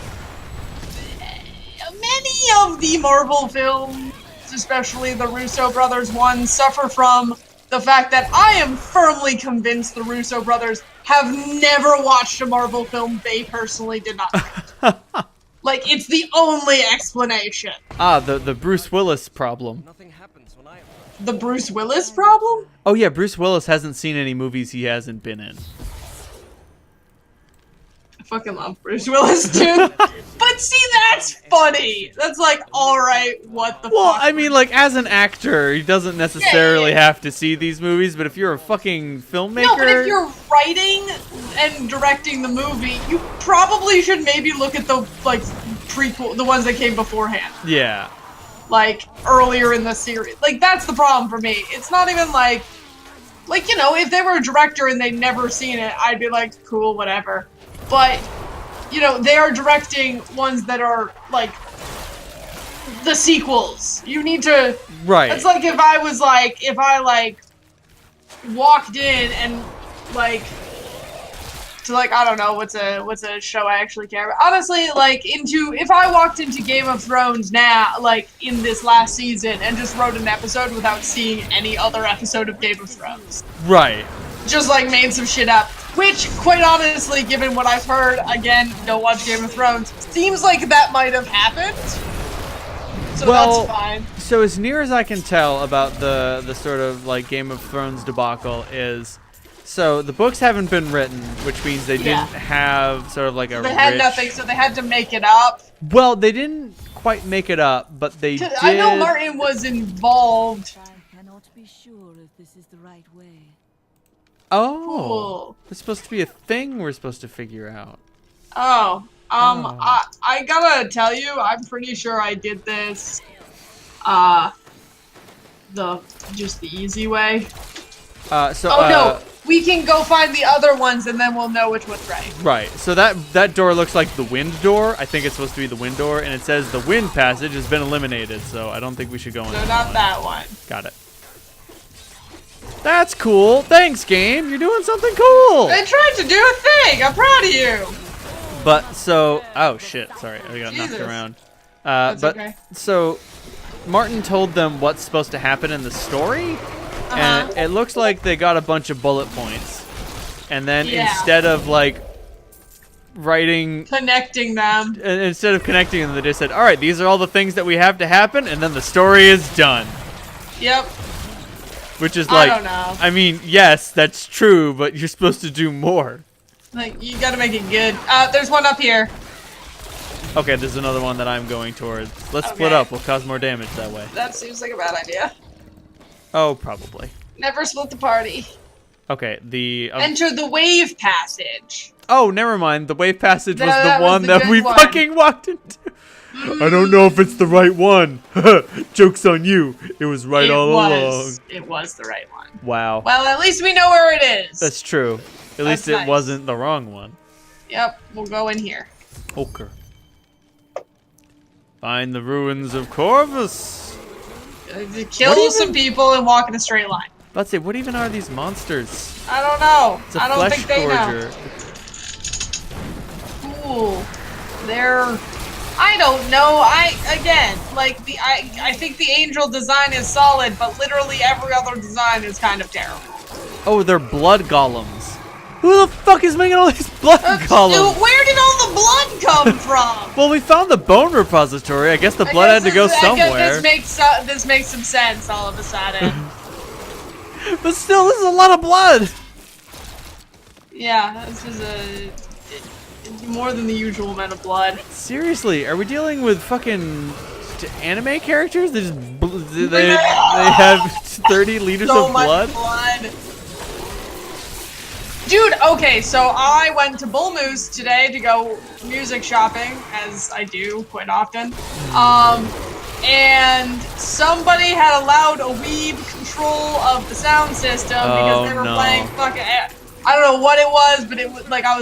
Many of the Marvel films, especially the Russo brothers ones, suffer from the fact that I am firmly convinced the Russo brothers have never watched a Marvel film they personally did not write. Like, it's the only explanation. The Bruce Willis problem. Nothing happens when I. The Bruce Willis problem? Oh yeah, Bruce Willis hasn't seen any movies he hasn't been in. I fucking love Bruce Willis, dude. But see, that's funny. That's like, alright, what the Well, fuck? I mean, like, as an actor, he doesn't necessarily have to see these movies, but if you're a fucking filmmaker... No, but if you're writing and directing the movie, you probably should maybe look at the, like, prequel, the ones that came beforehand. Yeah. Like, earlier in the series. Like, that's the problem for me. It's not even like, you know, if they were a director and they'd never seen it, I'd be like, cool, whatever. But, you know, they are directing ones that are, like, the sequels. You need to... Right. It's like if I was, like, walked in and, like... to, like, I don't know, what's a show I actually care about? Honestly, like, if I walked into Game of Thrones now, like, in this last season, and just wrote an episode without seeing any other episode of Game of Thrones. Right. Just, like, made some shit up. Which, quite honestly, given what I've heard, again, don't watch Game of Thrones, seems like that might have happened. So well, that's fine. So as near as I can tell about the sort of, like, Game of Thrones debacle is... So the books haven't been written, which means they didn't have sort of like a They had nothing, so they had to make it up. Well, they didn't quite make it up, but they did... I know Martin was involved. I cannot be sure if this is the right way. Oh. Cool. It's supposed to be a thing we're supposed to figure out. Oh. I gotta tell you, I'm pretty sure I did this, just the easy way. No, we can go find the other ones and then we'll know which one's right. Right, so that door looks like the wind door. I think it's supposed to be the wind door, and it says the wind passage has been eliminated, so I don't think we should go in. No, not that one. Got it. That's cool. Thanks, game. You're doing something cool. I tried to do a thing. I'm proud of you. But so, oh shit, sorry, I got knocked around. That's okay. So, Martin told them what's supposed to happen in the story, and it looks like they got a bunch of bullet points, and then instead of like connecting them, they just said, "All right, these are all the things that we have to happen," and then the story is done. Yep. Which is like, I don't know. I mean, yes, that's true, but you're supposed to do more. Like, you gotta make it good. There's one up here. Okay, there's another one that I'm going towards. Let's split up. We'll cause more damage that way. That seems like a bad idea. Oh, probably. Never split the party. Okay, Enter the wave passage. Oh, never mind. The wave passage was the was one the that good we one. fucking walked into. I don't know if it's the right one. Joke's on you. It was right all along. It was the right one. Wow. Well, at least we know where it is. That's true. At least it wasn't the wrong one. Yep, we'll go in here. Okay. Find the ruins of Corvus. Kill some people and walk in a straight line. Let's see, what even are these monsters? I don't know. It's a I don't flesh think they gorger. know. Cool. They're... I don't know. I think the angel design is solid, but literally every other design is kind of terrible. Oh, they're blood golems. Who the fuck is making all these blood golems? Dude, where did all the blood come from? Well, we found the bone repository. I guess the blood had to go somewhere. This makes some sense all of a sudden. But still, this is a lot of blood. Yeah, this is more than the usual amount of blood. Seriously, are we dealing with fucking anime characters? They have 30 liters So of much blood? blood. Dude, okay, so I went to Bull Moose today to go music shopping, as I do quite often. And somebody had allowed a weeb control of the sound system because they were playing fucking, I don't know what it was, but it was like I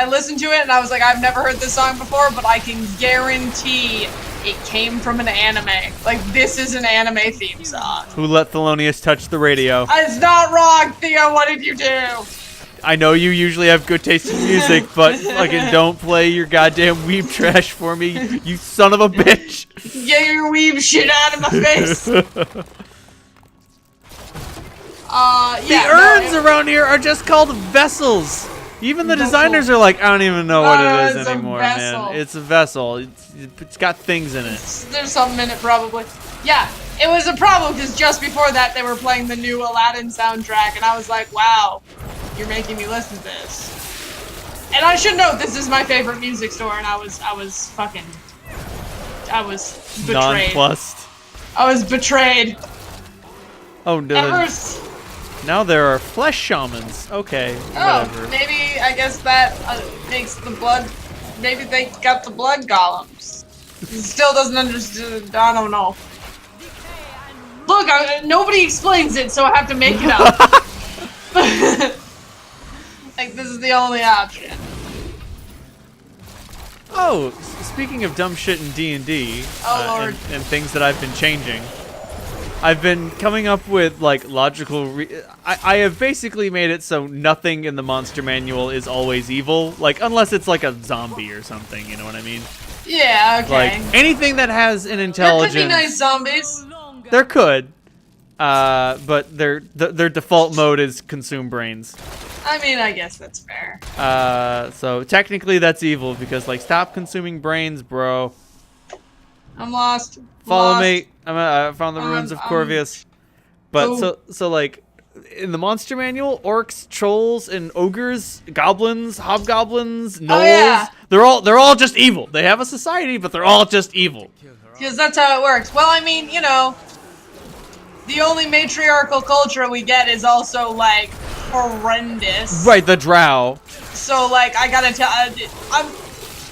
listened to it and I was like, I've never heard this song before, but I can guarantee it came from an anime. Like, this is an anime theme song. Who let Thelonious touch the radio? It's not wrong, Theo, what did you do? I know you usually have good taste in music, but fucking don't play your goddamn weeb trash for me, you son of a bitch. Get your weeb shit out of my face. The urns around here are just called vessels. Even the designers are like, I don't even know what it is anymore, man. It's a vessel. It's got things in it. There's something in it, probably. Yeah, it was a problem because just before that they were playing the new Aladdin soundtrack, and I was like, wow, you're making me listen to this. And I should note, this is my favorite music store, and I was betrayed. Nonplussed. I was betrayed. Oh no. Now there are flesh shamans. Okay, whatever. Maybe, I guess that makes the blood, maybe they got the blood golems. Still doesn't understand, I don't know. Look, nobody explains it, so I have to make it up. Like, this is the only option. Oh, speaking of dumb shit in D&D, Lord. and things that I've been changing, I've been coming up with, like, logical... I have basically made it so nothing in the monster manual is always evil. Like, unless it's, like, a zombie or something, you know what I mean? Yeah, okay. Like, anything that has an intelligence... There could be nice zombies. There could. But their default mode is consume brains. I mean, I guess that's fair. So technically that's evil because, like, stop consuming brains, bro. I'm lost. Follow me. I found the ruins of Corvius. But so like in the monster manual, orcs, trolls, and ogres, goblins, hobgoblins, gnolls, they're all just evil. They have a society, but they're all just evil. Because that's how it works. Well, I mean, you know, the only matriarchal culture we get is also, like, horrendous. Right, the drow. So, like, I gotta tell,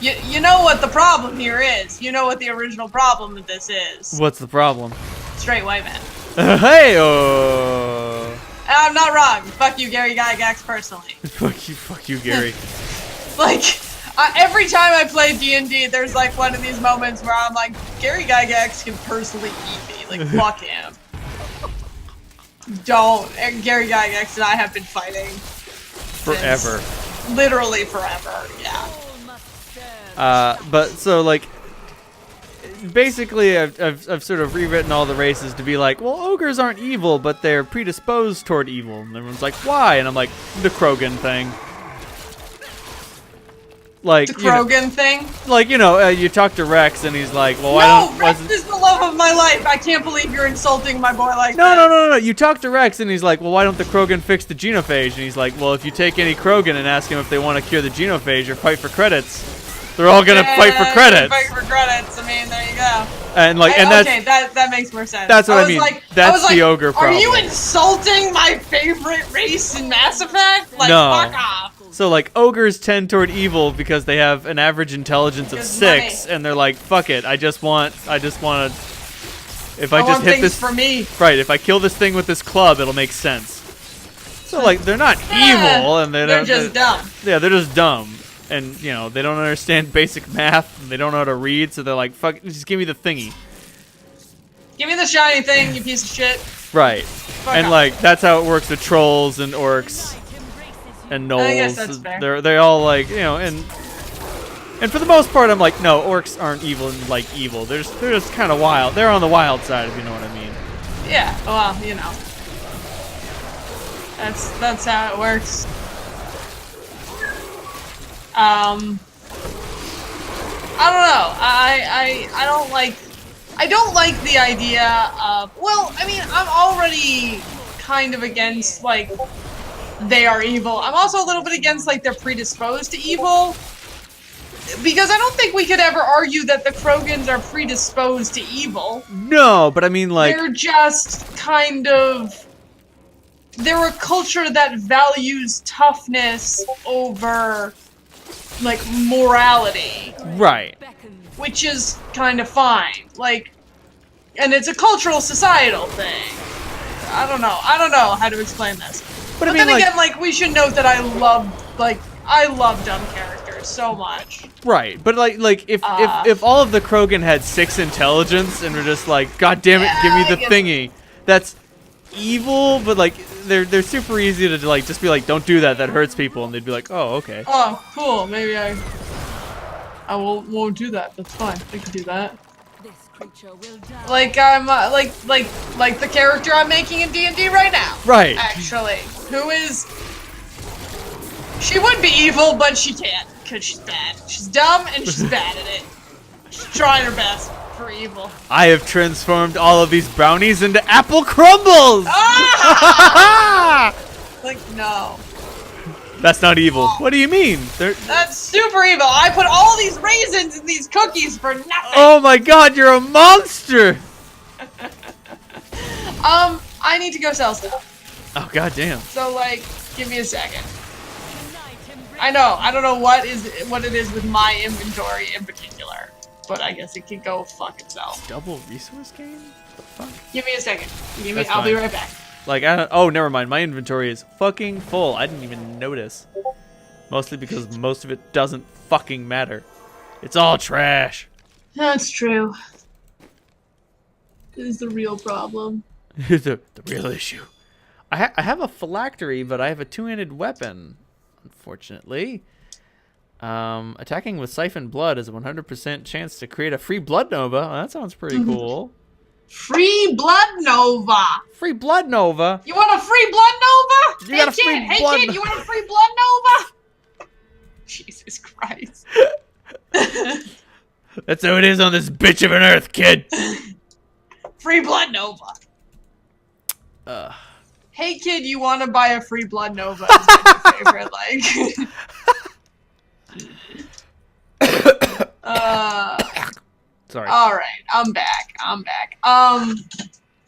you know what the problem here is. You know what the original problem with this is. What's the problem? Straight white men. Hey-oh. And I'm not wrong. Fuck you, Gary Gygax, personally. Fuck you, Gary. Like, every time I play D&D, there's, like, one of these moments where I'm like, Gary Gygax can personally eat me. Like, fuck him. Don't. Gary Gygax and I have been fighting. Forever. Literally forever, yeah. But so, like, basically I've sort of rewritten all the races to be like, well, ogres aren't evil, but they're predisposed toward evil. And everyone's like, why? And I'm like, the Krogan thing. Like, the Krogan thing? Like, you know, you talk to Rex and he's like, well, Rex is the love of my life. I can't believe you're insulting my boy like that. No. You talk to Rex and he's like, well, why don't the Krogan fix the genophage? And he's like, well, if you take any Krogan and ask him if they want to cure the genophage or fight for credits, they're all gonna fight for credits. Fight for credits. I mean, there you go. And like, that makes more sense. That's what I mean. Like, that's the ogre problem. Are you insulting my favorite race in Mass Effect? Like, no. Fuck off. So like, ogres tend toward evil because they have an average intelligence of 6, and they're like, fuck it. I just want to. If I just hit this for me. Right. If I kill this thing with this club, it'll make sense. So like, they're not evil, and they're just dumb. Yeah, they're just dumb. And, you know, they don't understand basic math, and they don't know how to read, so they're like, fuck, just give me the thingy. Give me the shiny thing, you piece of shit. Right. Fuck and, off. like, that's how it works with trolls and orcs and gnolls. I guess that's fair. They're all, like, you know, and for the most part, I'm like, no, orcs aren't evil and, like, evil. They're just kind of wild. They're on the wild side, if you know what I mean. Yeah, well, you know. That's how it works. I don't know. I don't like the idea of, well, I mean, I'm already kind of against, like, they are evil. I'm also a little bit against, like, they're predisposed to evil. Because I don't think we could ever argue that the Krogans are predisposed to evil. No, but I mean, like... They're just kind of... They're a culture that values toughness over, like, morality. Right. Which is kind of fine. Like, and it's a cultural, societal thing. I don't know how to explain this. But I mean, then again, like, we should note that I love dumb characters so much. Right, but like if all of the Krogan had 6 intelligence and were just like, God damn it, give me the thingy, that's evil. But like they're super easy to like just be like, don't do that, that hurts people, and they'd be like, oh, okay. Oh, cool. Maybe I won't do that. That's fine. I can do that. Like I'm like the character I'm making in D&D right now. Right. Actually, who is? She would be evil, but she can't because she's bad. She's dumb and she's bad at it. She's trying her best for evil. I have transformed all of these brownies into apple crumbles. Ah! Like no. That's not evil. What do you mean? That's super evil. I put all these raisins in these cookies for nothing. Oh my God, you're a monster. I need to go sell stuff. Oh God damn. So like, give me a second. I don't know what it is with my inventory in particular, but I guess it could go fuck itself. Double resource gain? The fuck? Give me a second. I'll be right back. Like, I don't, oh, never mind. My inventory is fucking full. I didn't even notice. Mostly because most of it doesn't fucking matter. It's all trash. That's true. This is the real problem. the real issue. I have a phylactery, but I have a 2-handed weapon, unfortunately. Attacking with siphoned blood is a 100% chance to create a free blood nova. Well, that sounds pretty cool. Free blood nova. Free blood nova. You want a free blood nova? You got a free Hey blood kid, you want a free blood nova? Jesus Christ. That's how it is on this bitch of an earth, kid. Free blood nova. Hey kid, you want to buy a free blood nova? Is my favorite, like. Sorry. All right, I'm back.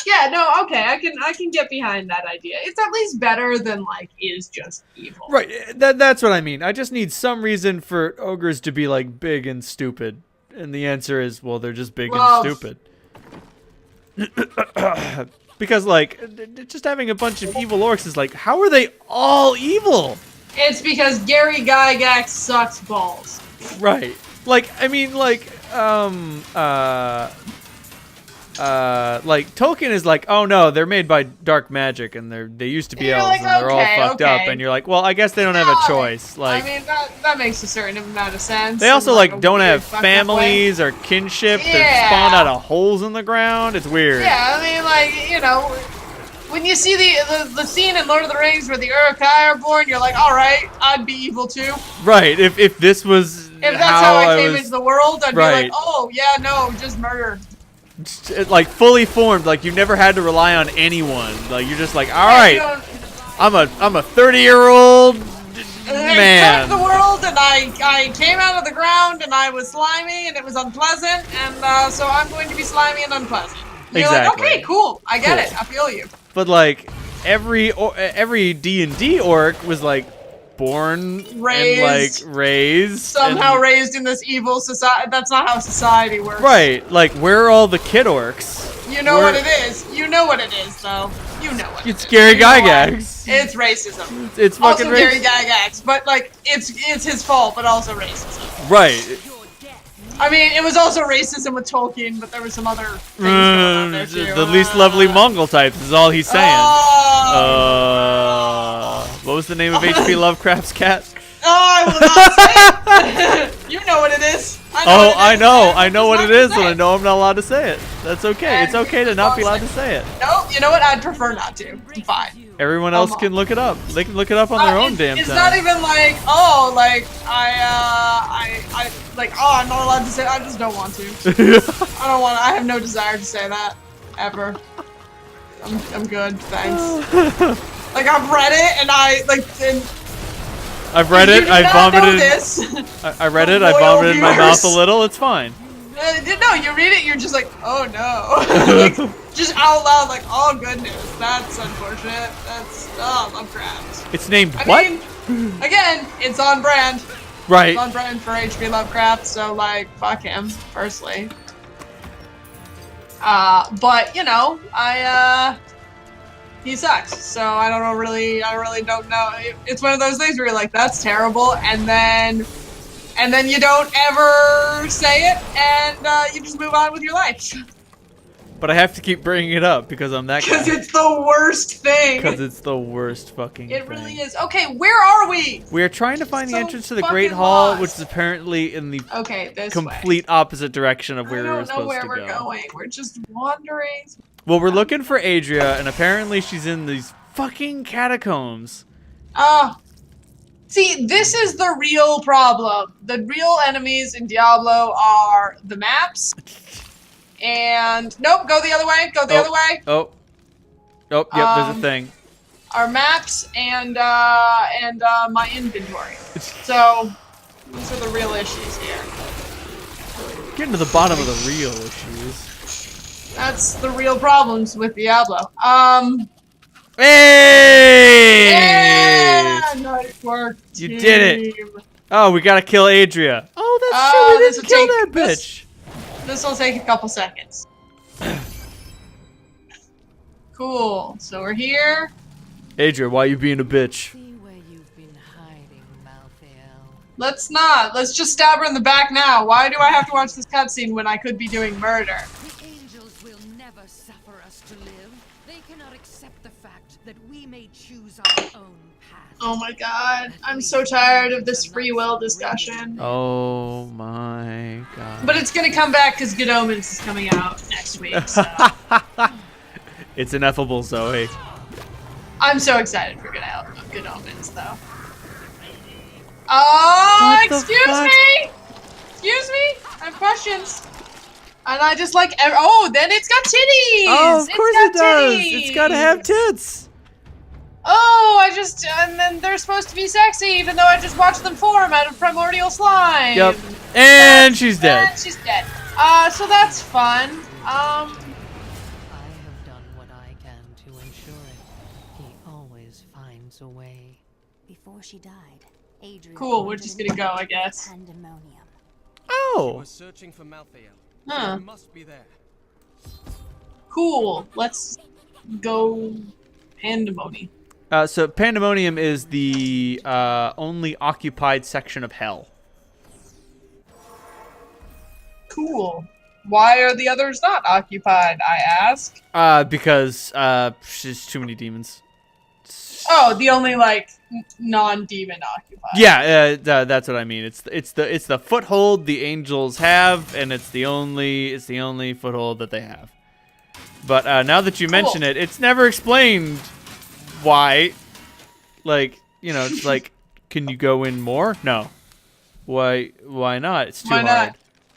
Yeah, no, okay, I can get behind that idea. It's at least better than like is just evil. Right, that's what I mean. I just need some reason for ogres to be like big and stupid, and the answer is, well, they're just big and stupid. Because like, just having a bunch of evil orcs is like, how are they all evil? It's because Gary Gygax sucks balls. Right. Like, I mean, like, like Tolkien is like, oh no, they're made by dark magic and they used to be elves like, and they're all fucked up, and you're like, well, I guess they don't have a choice. Like, I mean, that makes a certain amount of sense. They also like don't have fucked up way. families or kinship. They're spawned out of holes in the ground. It's weird. Yeah, I mean, like, you know, when you see the scene in Lord of the Rings where the Uruk-hai are born, you're like, all right, I'd be evil too. Right. If this was that's how I came into the world, I'd be like, oh yeah, no, just murder. Like fully formed, like you never had to rely on anyone. Like you're just like, all right, I'm a 30-year-old man. I took the world and I came out of the ground and I was slimy and it was unpleasant, and so I'm going to be slimy and unpleasant. And you're like, okay, cool, I get it, I feel you. But like every D&D orc was like born raised, and like raised somehow raised in this evil society. That's not how society works. Right. Like, where are all the kid orcs? You know what it is. You know what it is, though. You know what it's Gary Gygax. It's racism. It's fucking also Gary Gygax, but like it's his fault, but also racism. Right. I mean, it was also racism with Tolkien, but there were some other things going on there too. The least lovely Mongol types is all he's saying. What was the name of H.P. Lovecraft's cat? Oh, I will not say it. You know what it is. I know what it is, and I know I'm not allowed to say it. That's okay. It's okay to not be allowed to say it. No, you know what? I'd prefer not to. I'm fine. Everyone else can look it up. They can look it up on their own damn It's time. not even like, oh, like oh, I'm not allowed to say. I just don't want to. I don't want. I have no desire to say that ever. I'm good, thanks. Like I've read it and I've read it. I vomited. This. I read it. I vomited in my mouth a little. It's fine. No, you read it. You're just like, oh no, like, just out loud, like, oh goodness, that's unfortunate. That's Lovecraft. It's named I what? mean, again, it's on brand. Right. It's on brand for H.P. Lovecraft. So like, fuck him, firstly. But you know, he sucks. So I really don't know. It's one of those things where you're like, that's terrible, and then you don't ever say it, and you just move on with your life. But I have to keep bringing it up because I'm that guy. Because it's the worst thing. Because it's the worst fucking thing. It really is. Okay, where are we? We are trying to find the So entrance to the Great Hall, which is apparently in the complete opposite direction of where we were supposed to go. I don't know where we're going. We're just wandering. Well, we're looking for Adria, and apparently she's in these fucking catacombs. See, this is the real problem. The real enemies in Diablo are the maps. And nope, go the other way. Go the other way. Oh, yep. There's a thing. Our maps and my inventory. So these are the real issues here. Getting to the bottom of the real issues. That's the real problems with Diablo. Hey! Yeah, nice work, you did it. Oh, we gotta kill Adria. Oh, that's true. We didn't kill that bitch. This will take a couple seconds. Cool. So we're here. Adria, why are you being a bitch? See where you've been hiding, Malthael. Let's not. Let's just stab her in the back now. Why do I have to watch this cutscene when I could be doing murder? The angels will never suffer us to live. They cannot accept the fact that we may choose our own path. Oh my god. I'm so tired of this free will discussion. Oh my god. But it's gonna come back because Good Omens is coming out next week, so. It's ineffable, Zoe. I'm so excited for Good Omens, though. Excuse me! Excuse me? I have questions. And I just like, oh, then it's got titties! Oh, of course it does! Titties. It's gotta have tits! Oh, and then they're supposed to be sexy, even though I just watched them form out of primordial slime. Yep. And she's dead. And she's dead. So that's fun. I have done what I can to ensure it. He always finds a way. Before she died, Adria. Cool, we're just gonna go, I guess. Pandemonium. Oh. We're searching for Malthael. Huh. He must be there. Cool. Let's go Pandemonium. So Pandemonium is the only occupied section of hell. Cool. Why are the others not occupied, I ask? Because there's too many demons. Oh, the only like non-demon occupied. Yeah, that's what I mean. It's the foothold the angels have, and it's the only foothold that they have. But now that you mention it, it's never explained why. Like, you know, it's like, can you go in more? No. Why not? It's too hard.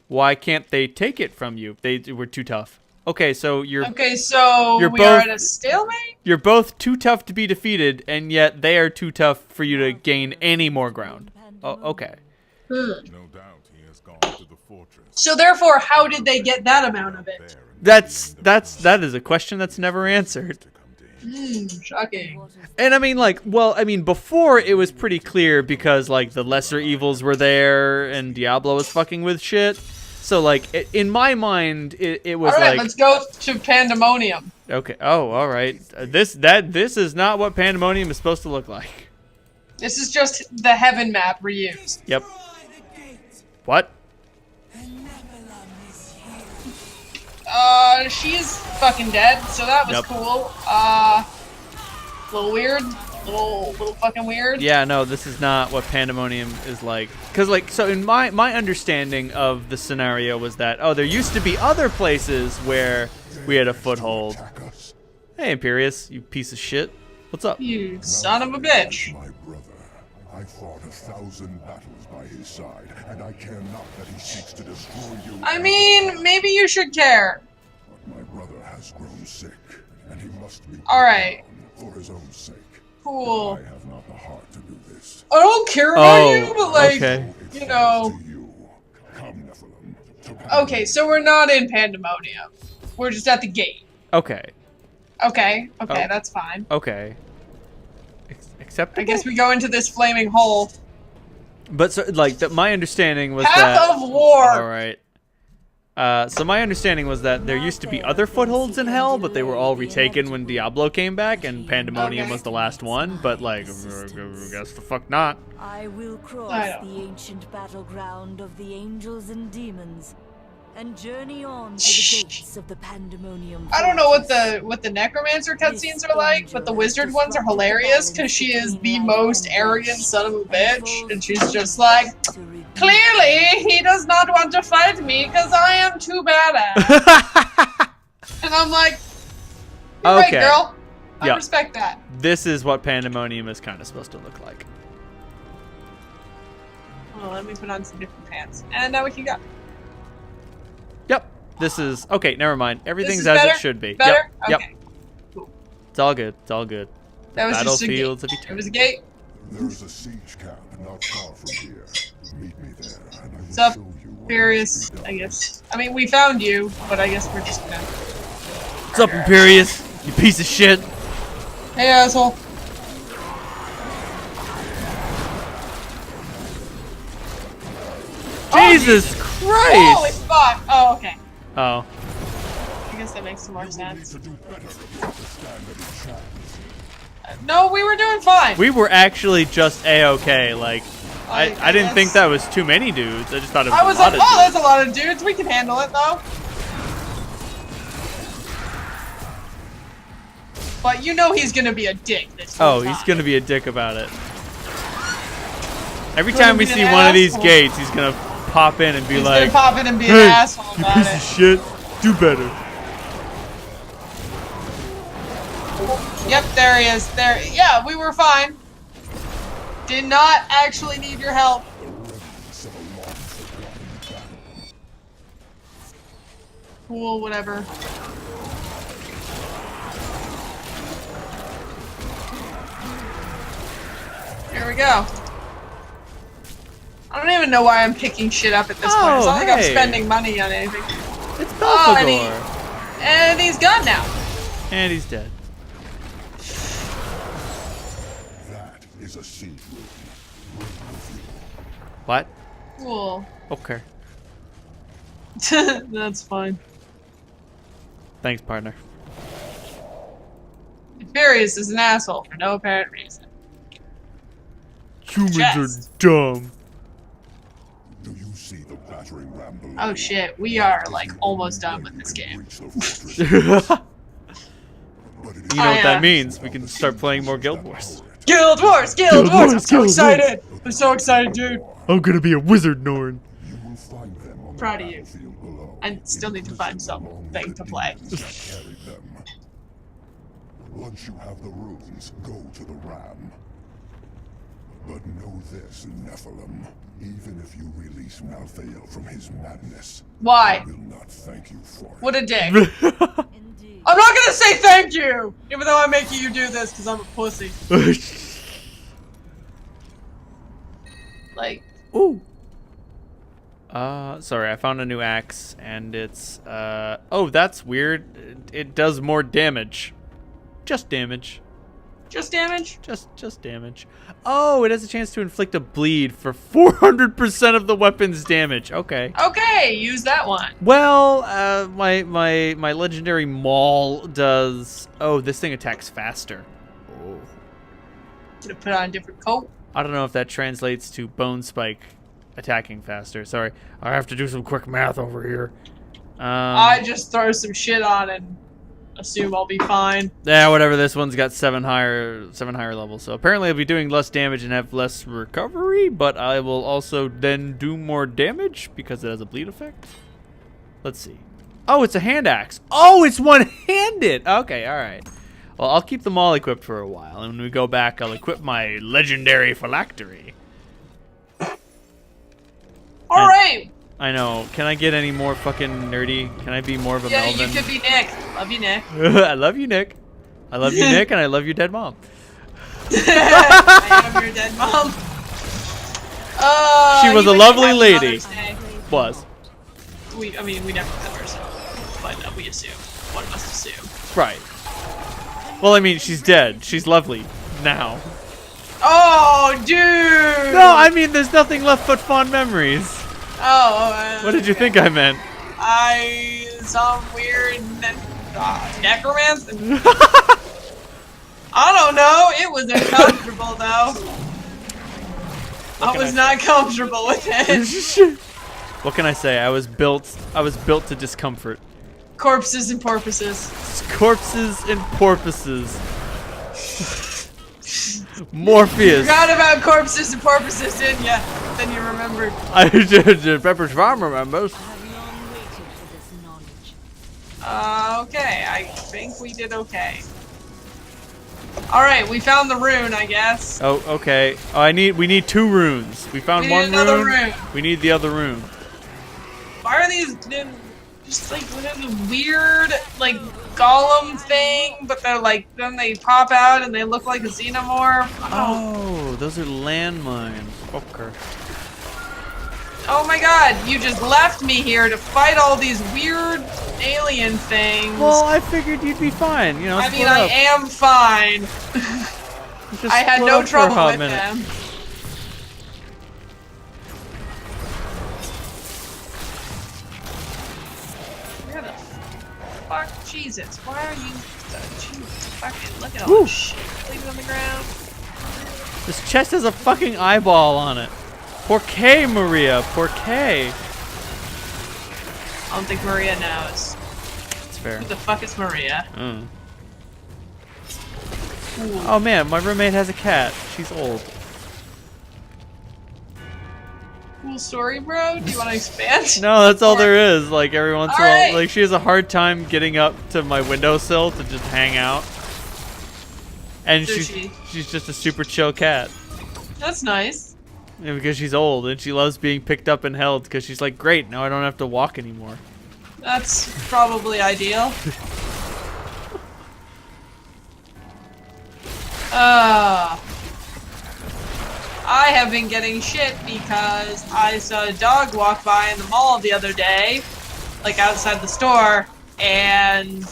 Why can't they take it from you? They were too tough. Okay, so you're we are at a stalemate? You're both too tough to be defeated, and yet they are too tough for you to gain any more ground. Oh, okay. No doubt he has gone to the fortress. So therefore, how did they get that amount of it? That is a question that's never answered. Shocking. And I mean, like, well, I mean, before it was pretty clear because, like, the lesser evils were there and Diablo was fucking with shit. So, like, in my mind, it was Alright, like... let's go to Pandemonium. Okay. Oh, alright. This is not what Pandemonium is supposed to look like. This is just the heaven map reused. Yep. What? She's fucking dead, so that was cool. A little weird. Little fucking weird. Yeah, no, this is not what Pandemonium is like. Because, like, so in my understanding of the scenario was that, oh, there used to be other places where we had a foothold. Hey, Imperius, you piece of shit. What's up? You son of a bitch. My brother. I fought 1,000 battles by his side, and I care not that he seeks to destroy you. I mean, maybe you should care. But my brother has grown sick, and he must be All right. for his own sake. Cool. I have not the heart to do this. I don't care about you, but like, okay. you know. To you. Come, Nephilim, to Pandemonium. Okay, so we're not in Pandemonium. We're just at the gate. Okay. Okay, Oh. that's fine. Okay. Acceptable? I guess we go into this flaming hole. But so, like, my understanding was Path that. of War. All right. So my understanding was that there used to be other footholds in hell, but they were all retaken when Diablo came back, and Pandemonium was the last one. But like, guess the fuck not. I will cross I know. the ancient battleground of the angels and demons and journey on to the gates of the Pandemonium. I don't know fortress. what the Necromancer cutscenes are like, but the Wizard ones are hilarious because she is the most arrogant son of a bitch, and she's just like, clearly he does not want to fight me because I am too badass. And I'm like, you're right, Okay. girl. I Yeah. respect that. This is what Pandemonium is kind of supposed to look like. Well, let me put on some different pants, and now we can go. Yep. This is okay. Never mind. Everything's is as better? it should be. Better? Yep. Okay. Cool. It's all good. It's all good. That was just a gate. Battlefields of It eternity. was a gate. There is a siege camp not far from here. Meet me there, and I will What's up, show you what Imperious? must be done. I guess. I mean, we found you, but I guess we're just gonna. What's up, Imperious? You piece of shit. Hey, asshole. Jesus Holy Christ! fuck! Oh, okay. Oh. I guess that makes some more You will need sense. to do better to stand any chance. No, we were doing fine. We were actually just a-okay. Like, I didn't think guess- that was too many dudes. I just thought it was I was a lot like, of oh, dudes. that's a lot of dudes. We can handle it, though. But you know he's gonna be a dick this whole Oh, he's time. gonna be a dick about it. Every Gonna time we be see an one of these asshole. gates, he's gonna pop in and be He's like, gonna pop in and be an "Hey, asshole you about piece of it. shit, do better." Yep, there he is. There. Yeah, we were fine. Did not actually need your help. Cool, whatever. Here we go. I don't even know why I'm picking shit up at this point. It's Oh, not like I'm hey. spending money on anything. It's Oh, and, Belphegor. and he's gone now. And he's dead. That is a siege room. What? Cool. Okay. That's fine. Thanks, partner. Furious is an asshole for no apparent reason. Humans Chest. are dumb. Do you see the battering ram below? Oh shit, we are like almost done with this game. Reach the fortress, You but it is know what yeah. that means. We can start playing more Guild Wars. Guild Wars! Guild Guild Wars! I'm Wars, so Guild Wars. excited! I'm so excited, dude. I'm gonna be a wizard, Norn. You will find them on the Proud of you. battlefield below. I still need to find something to play. Carry them. Once you have the runes, go to the ram. But know this, Nephilim. Even if you release Malthael from his madness, Why? I will not thank you for it. What a dick. Indeed. I'm not gonna say thank you! Even though I'm making you do this because I'm a pussy. Like, Ooh. Sorry, I found a new axe, and it's, oh, that's weird. It does more damage. Just damage. just damage? Just damage. Oh, it has a chance to inflict a bleed for 400% of the weapon's damage. Okay. Okay, use that one. Well, my legendary maul does. Oh, this thing attacks faster. Oh. Gonna put on a different coat. I don't know if that translates to bone spike attacking faster. Sorry, I have to do some quick math over here. I just throw some shit on and assume I'll be fine. Yeah, whatever. This one's got seven higher levels, so apparently I'll be doing less damage and have less recovery. But I will also then do more damage because it has a bleed effect. Let's see. Oh, it's a hand axe. Oh, it's one-handed. Okay, all right. Well, I'll keep them all equipped for a while, and when we go back, I'll equip my legendary phylactery. All right. I know. Can I get any more fucking nerdy? Can I be more of a Melvin? Yeah, you could be Nick. Love you, Nick. I love you, Nick. I love you, Nick, and I love your dead mom. I am your dead mom. She was a lovely lady. Was. We never met her, so, but we assume. One must assume. Right. Well, I mean, she's dead. She's lovely now. Oh, dude! No, I mean, there's nothing left but fond memories. Oh. What did you think I meant? Some weird necromancer. I don't know. It was uncomfortable though. I was not comfortable with it. What can I say? I was built to discomfort. Corpses and porpoises. Corpses and porpoises. Morpheus. You forgot about corpses and porpoises, didn't ya? Then you remembered. I did. Pepper's Farm remembers. Okay. I think we did okay. All right, we found the rune, I guess. Oh, okay. Oh, we need 2 runes. We found one rune. We need the other rune. Why are these just like the weird like golem thing? But they're like then they pop out and they look like a xenomorph. Oh, those are landmines. Okay. Oh my god, you just left me here to fight all these weird alien things. Well, I figured you'd be fine. You know. I mean, I am fine. I had no trouble with them. Where the fuck? Jesus, why are you... Jesus, fucking look at all this shit. Leave it on the ground. This chest has a fucking eyeball on it. Porqué, Maria? Porqué? I don't think Maria knows. It's fair. Who the fuck is Maria? Oh man, my roommate has a cat. She's old. Cool story, bro. Do you want to expand? No, that's all there is. Like every once in a while, like she has a hard time getting up to my windowsill to just hang out. And she's just a super chill cat. That's nice. Yeah, because she's old and she loves being picked up and held because she's like, great, now I don't have to walk anymore. That's probably ideal. I have been getting shit because I saw a dog walk by in the mall the other day, like outside the store, and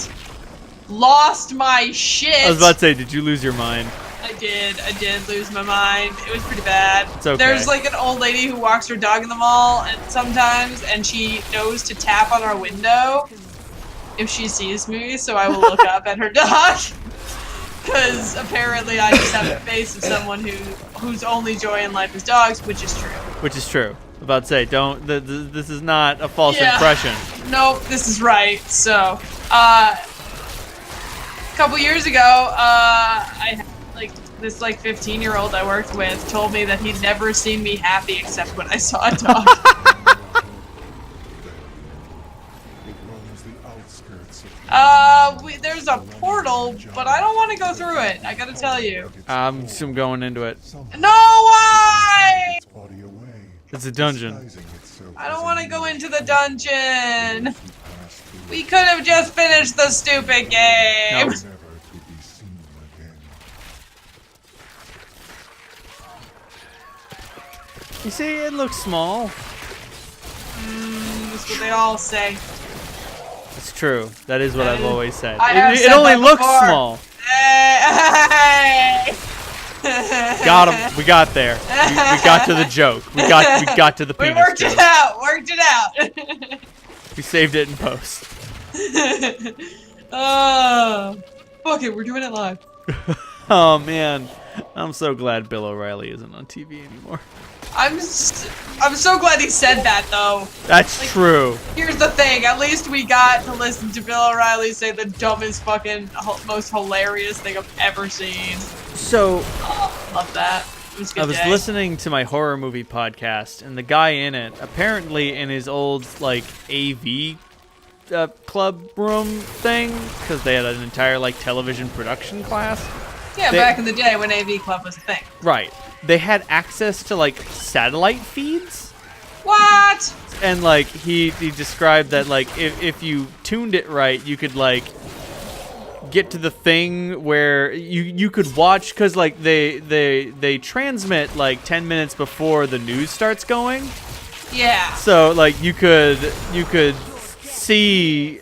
lost my shit. I was about to say, did you lose your mind? I did lose my mind. It was pretty bad. It's okay. There's like an old lady who walks her dog in the mall and sometimes, and she knows to tap on our window if she sees me, so I will look up at her dog. Because apparently I just have the face of someone whose only joy in life is dogs, which is true. Which is true. About to say, this is not a false impression. Nope, this is right. So, a couple years ago, this 15-year-old I worked with told me that he'd never seen me happy except when I saw a dog. There's a portal, but I don't want to go through it. I gotta tell you. I'm going into it. No, why? It's a dungeon. I don't want to go into the dungeon. We could have just finished the stupid game. No. You see, it looks small. That's what they all say. It's true. That is what I've always said. It only looks small. Hey. Got him. We got there. We got to the joke. We got to the penis. We worked joke. it out. Worked it out. We saved it in post. Fuck it. We're doing it live. Oh man, I'm so glad Bill O'Reilly isn't on TV anymore. I'm so glad he said that though. That's true. Here's the thing, at least we got to listen to Bill O'Reilly say the dumbest fucking most hilarious thing I've ever seen. So, love that. It was a good I was day. listening to my horror movie podcast, and the guy in it, apparently in his old like AV club room thing because they had an entire like television production class. Yeah, back in the day when AV Club was a thing. Right. They had access to like satellite feeds. What? And like he described that like if you tuned it right, you could like get to the thing where you could watch, because like they transmit like 10 minutes before the news starts going. Yeah. So like you could see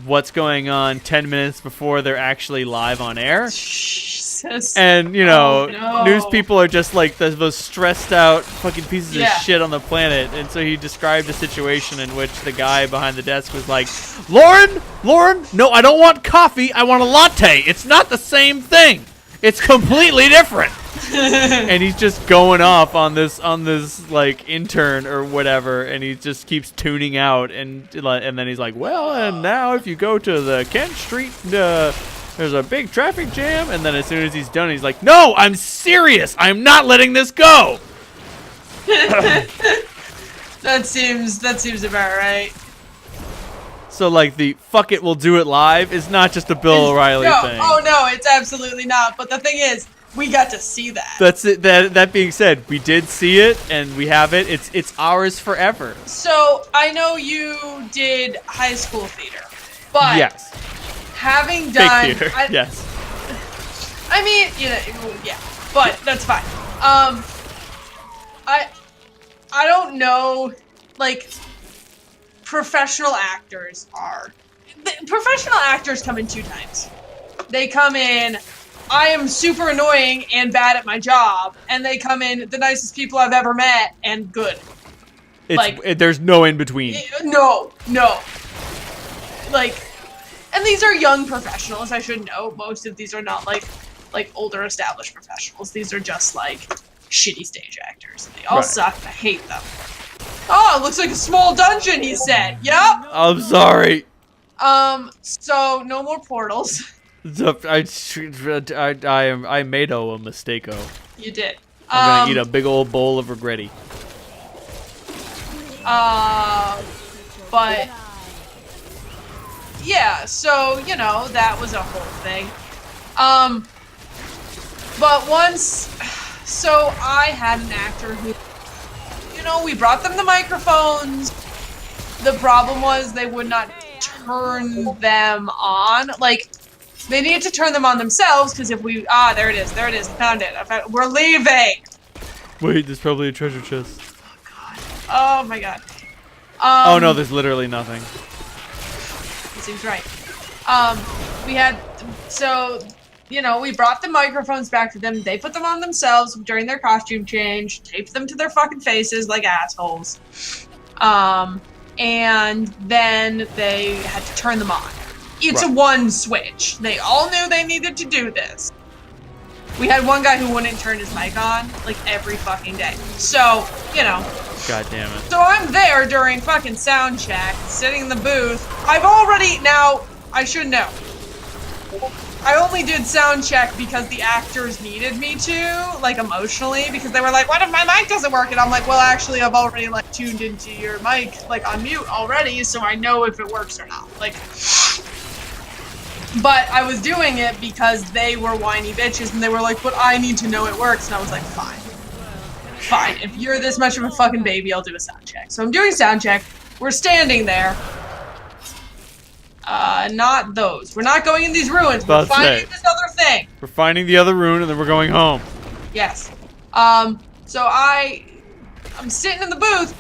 what's going on 10 minutes before they're actually live on air. Jesus. And you know, no. news people are just like the most stressed out fucking pieces of Yeah. shit on the planet. And so he described a situation in which the guy behind the desk was like, Lauren, no, I don't want coffee, I want a latte. It's not the same thing. It's completely different. And he's just going off on this like intern or whatever, and he just keeps tuning out, and then he's like, well, and now if you go to the Kent Street, there's a big traffic jam. And then as soon as he's done, he's like, no, I'm serious, I'm not letting this go. That seems about right. So like the fuck it, we'll do it live is not just a Bill O'Reilly thing. Oh no, it's absolutely not. But the thing is, we got to see that. That's it. That being said, we did see it and we have it. It's ours forever. So I know you did high school theater, but Yes. having done, Fake theater. Yes. I mean, you know, yeah, but that's fine. I don't know, like, professional actors come in two types. They come in, I am super annoying and bad at my job, and they come in, the nicest people I've ever met and good. There's no in between. No. Like, and these are young professionals, I should know. Most of these are not like older established professionals. These are just like shitty stage actors. They all suck. I hate them. Oh, it looks like a small dungeon, he said. Yep. I'm sorry. So no more portals. I made a mistake. You did. I'm gonna eat a big old bowl of regretty. But yeah, so you know that was a whole thing. But once, so I had an actor who, you know, we brought them the microphones. The problem was they would not turn them on. Like, they needed to turn them on themselves, because if we, there it is, found it. We're leaving. Wait, there's probably a treasure chest. Oh my god. Oh no, there's literally nothing. That seems right. We had, so, you know, we brought the microphones back to them. They put them on themselves during their costume change, taped them to their fucking faces like assholes. And then they had to turn them on. It's a one switch. They all knew they needed to do this. We had one guy who wouldn't turn his mic on, like, every fucking day. So, you know. God damn it. So I'm there during fucking sound check, sitting in the booth. I should know. I only did sound check because the actors needed me to, like, emotionally, because they were like, what if my mic doesn't work? And I'm like, well, actually, I've already, like, tuned into your mic, like, on mute already, so I know if it works or not. Like, but I was doing it because they were whiny bitches, and they were like, but I need to know it works, and I was like, fine. Fine, if you're this much of a fucking baby, I'll do a sound check. So I'm doing sound check, we're standing there. Not those. We're not going in these ruins. We're finding this other thing. We're finding the other ruin, and then we're going home. Yes. So I'm sitting in the booth.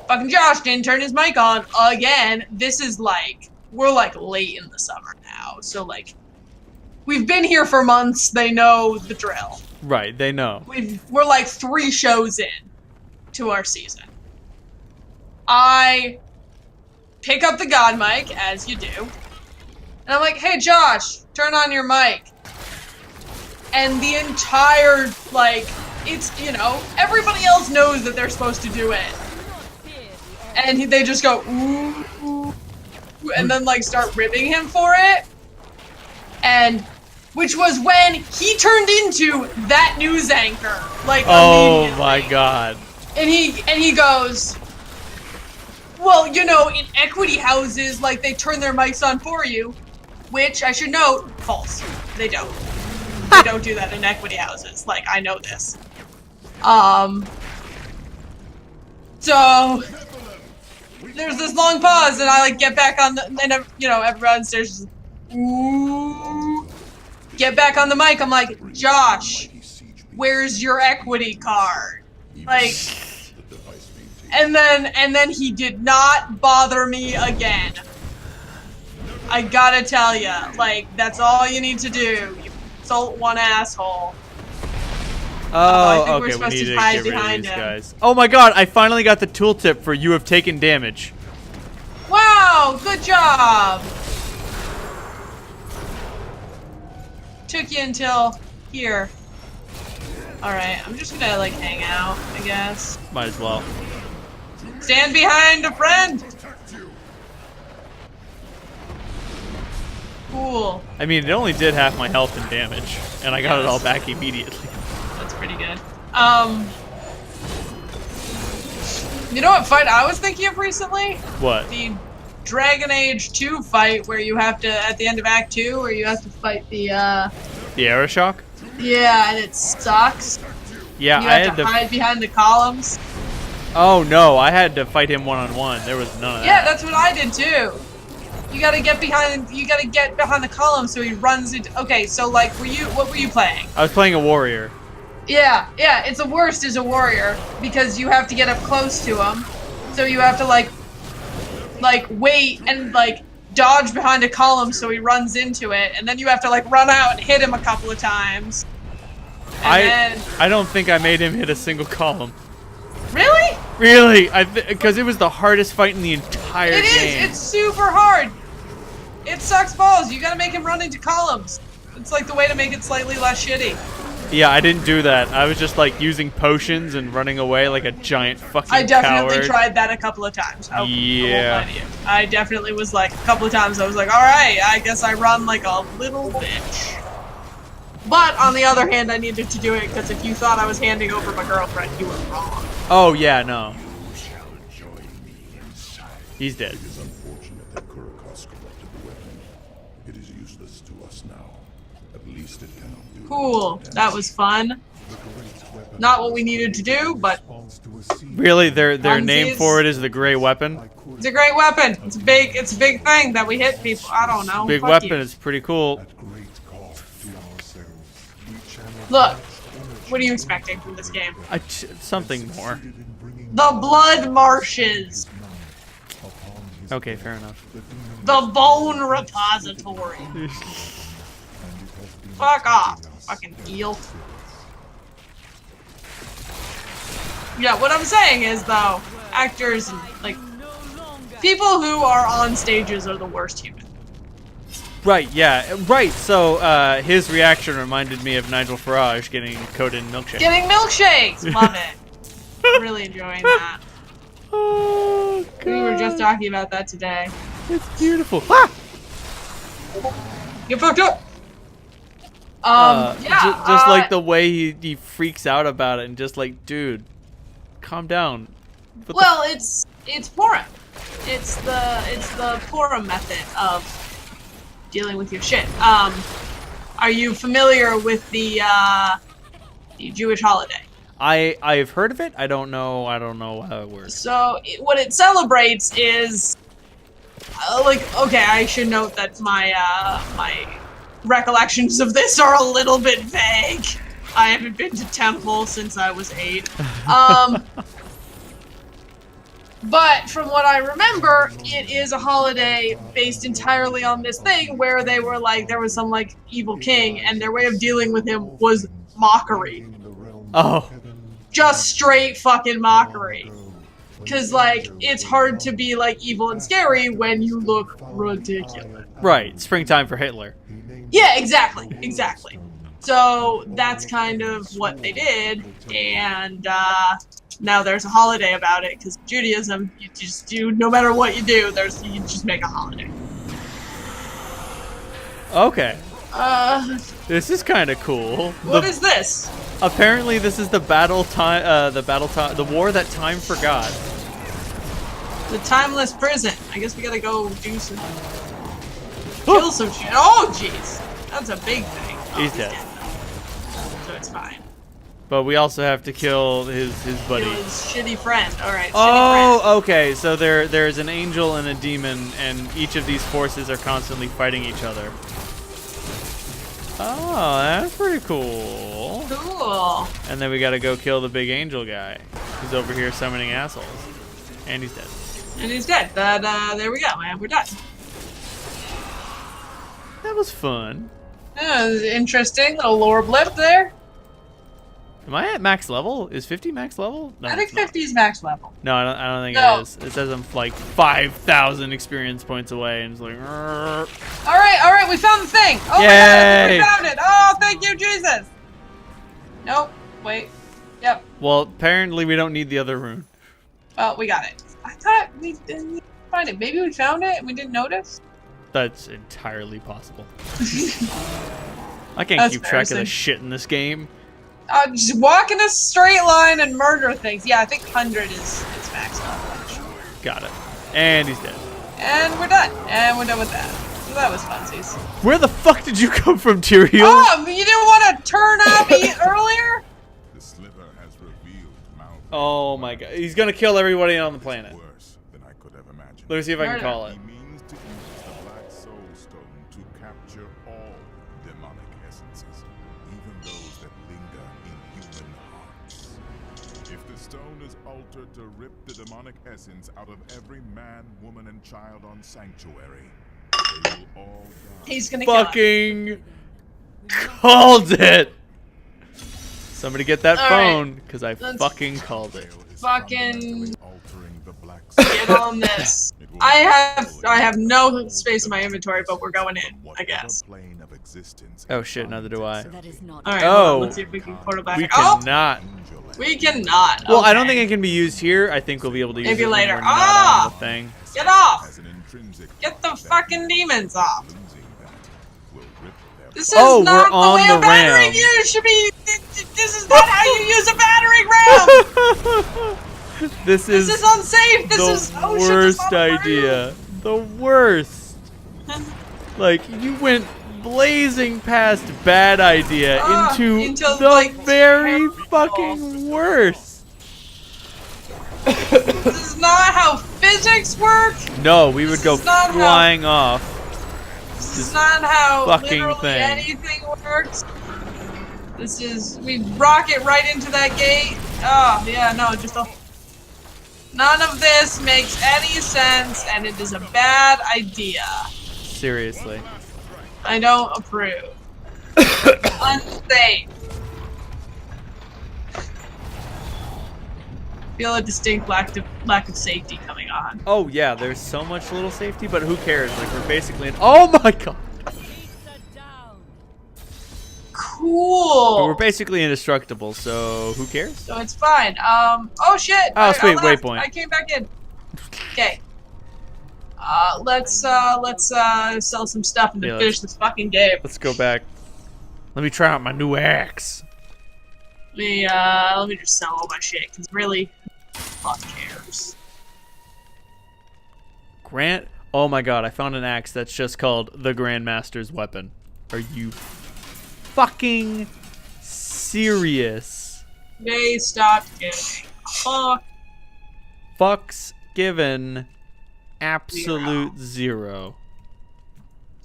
Fucking Josh didn't turn his mic on again. This is like, we're like late in the summer now. So like, we've been here for months. They know the drill. Right, they know. We're like 3 shows in to our season. I pick up the God mic, as you do. And I'm like, hey Josh, turn on your mic. And the entire, like, it's, you know, everybody else knows that they're supposed to do it. And they just go, ooh, ooh, and then, like, start ribbing him for it. And, which was when he turned into that news anchor, like, oh immediately. my god. And he goes, Well, you know, in equity houses, like, they turn their mics on for you, which, I should note, false. They don't. They don't do that in equity houses. Like, I know this. So, there's this long pause, and I, like, get back on the, and, you know, everyone stares, just, ooh. Get back on the mic, I'm like, Josh, where's your equity card? Like, and then he did not bother me again. I gotta tell ya, like, that's all you need to do. You insult one asshole. Oh, okay, we need to get rid of these guys. Oh my god, I finally got the tooltip for you have taken damage. Wow, good job! Took you until here. Alright, I'm just gonna, like, hang out, I guess. Might as well. Stand behind a friend! Cool. I mean, it only did half my health and damage, and I got it all back immediately. That's pretty good. You know what fight I was thinking of recently? What? The Dragon Age 2 fight where you have to, at the end of Act 2, where you have to fight the Aeroshock? Yeah, and it sucks. Yeah, you I have had to hide behind the columns. Oh no, I had to fight him one-on-one. There was none of that. Yeah, that's what I did too. You gotta get behind the column so he runs into. Okay, so like, what were you playing? I was playing a warrior. Yeah, it's the worst as a warrior because you have to get up close to him, so you have to like wait and like dodge behind a column so he runs into it, and then you have to like run out and hit him a couple of times. I don't think I made him hit a single column. Really? Really? Because it was the hardest fight in the entire game. It is. It's super hard. It sucks balls. You gotta make him run into columns. It's like the way to make it slightly less shitty. Yeah, I didn't do that. I was just like using potions and running away like a giant fucking I definitely coward. tried that a couple of times. Yeah. I definitely was like, a couple of times I was like, alright, I guess I run like a little bitch. But on the other hand, I needed to do it because if you thought I was handing over my girlfriend, you were wrong. Oh, yeah, no. He's dead. It is unfortunate that Kurakos corrupted the weapon. It is useless to us now. At least it cannot do. Cool. That was fun. Not what we needed to do, but Really, their name for it is the Gray Weapon. it's a great weapon. It's a big thing that we hit people. I don't know. Big Fuck weapon you. is pretty cool. Look, what are you expecting from this game? Something more. The blood marshes. Okay, fair enough. The bone repository. Fuck off, fucking eel. Yeah, what I'm saying is, though, actors, like, people who are on stages are the worst humans. Right, yeah, right. So his reaction reminded me of Nigel Farage getting coated in milkshake. Getting milkshakes! Love it. Really enjoying that. Oh, God. We were just talking about that today. It's beautiful. Ah! Get fucked up! Just like the way he freaks out about it and just like, dude, calm down. Well, it's Purim. It's the Purim method of dealing with your shit. Are you familiar with the Jewish holiday? I've heard of it. I don't know how it works. So what it celebrates is okay, I should note that my recollections of this are a little bit vague. I haven't been to temple since I was 8. But from what I remember, it is a holiday based entirely on this thing where they were like, there was some like evil king and their way of dealing with him was mockery. Oh. Just straight fucking mockery. Cause like, it's hard to be like evil and scary when you look ridiculous. Right, springtime for Hitler. Yeah, exactly. So that's kind of what they did, and now there's a holiday about it, because Judaism, you just do, no matter what you do, you just make a holiday. Okay. This is kind of cool. What is this? Apparently this is the war that time forgot. The timeless prison. I guess we gotta go do some... kill some shit. Oh, jeez. That's a big thing. Oh, He's dead. Though. So it's fine. But we also have to kill his buddy. Kill his shitty friend. Alright, Oh, okay. So there's an angel and a demon, and each of these forces are constantly fighting each other. Oh, that's pretty cool. Cool. And then we gotta go kill the big angel guy, who's over here summoning assholes. And he's dead. And he's dead. There we go, man. We're done. That was fun. Yeah, interesting. Little lore blip there. Am I at max level? Is 50 max level? No, I think it's not. 50 is max level. No, I don't think No. it is. It says I'm like 5,000 experience points away, and it's like. Alright, we found the thing. Oh Yay. my god, we found it. Oh, thank you, Jesus. Nope. Wait. Yep. Well, apparently we don't need the other rune. Well, we got it. I thought we didn't find it. Maybe we found it and we didn't notice. That's entirely possible. I can't That's keep track of the embarrassing. shit in this game. Just walk in a straight line and murder things. Yeah, I think 100 is max level. Got it. And he's dead. And we're done. And we're done with that. So that was funsies. Where the fuck did you come from, Tyrael? Oh, you didn't want to turn up earlier? The sliver has revealed Malcolm. Oh my god. He's gonna kill everybody on the planet. Worse than I could have imagined. Let me see if I can Murder. call it. He means to use the Black Soul Stone to capture all demonic essences, even those that linger in human hearts. If the stone is altered to rip the demonic essence out of every man, woman, and child on Sanctuary, they will all die. He's gonna kill him. Fucking called it! Somebody get that All phone, because I Let's- fucking called it. Is Fucking fundamentally altering the Black get Soul. on this. It will I destroy have no space the in my inventory, but we're going in, from I whatever guess. plane of existence Oh it shit, neither do finds I. That is not. Alright, Oh. hold on. Let's see if we can portal back. We Oh, cannot. we cannot. Well, I don't Okay. think it can be used here. I think we'll be able to use Maybe it when later. we're not Ah! on the thing. Get off! Has an intrinsic Get the that fucking demons off. losing that will rip their This is Oh, not we're on the way the a battery ram. use should be. This is not how you use a battering ram. This This is unsafe. This the is oh shit, worst this is on the idea. The worst. Like, you went blazing past bad idea into the like, very terrible. fucking worst. This is not how physics work. No, we would This go is not how- flying off. This is not how fucking literally thing. anything works. This is we rocket right into that gate. Oh yeah, no, just a. None of this makes any sense, and it is a bad idea. Seriously. I don't approve. Unsafe. Feel a distinct lack of safety coming on. Oh yeah, there's so much little safety, but who cares? Like, we're basically in. Oh my god. Cool. But we're basically indestructible, so who cares? So it's fine. Oh shit. Oh, sweet, left. waypoint. I came back in. Okay. Let's sell some stuff and Yeah, finish this fucking game. Let's go back. Let me try out my new axe. Let me just sell all my shit, because really, fuck cares. Grant. Oh my god, I found an axe that's just called the Grandmaster's Weapon. Are you fucking serious? They stopped kidding. Fuck. Fucks given. Absolute zero.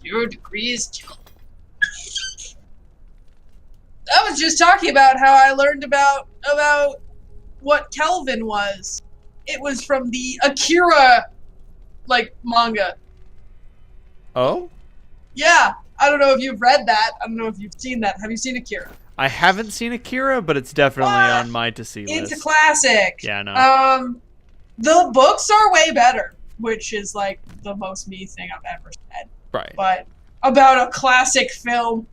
0 degrees kill. I was just talking about how I learned about what Kelvin was. It was from the Akira, like, manga. Oh? Yeah, I don't know if you've read that. I don't know if you've seen that. Have you seen Akira? I haven't seen Akira, but it's definitely What? on my to-see It's a list. classic. Yeah, I know. The books are way better, which is like the most me thing I've ever said. Right. But about a classic film.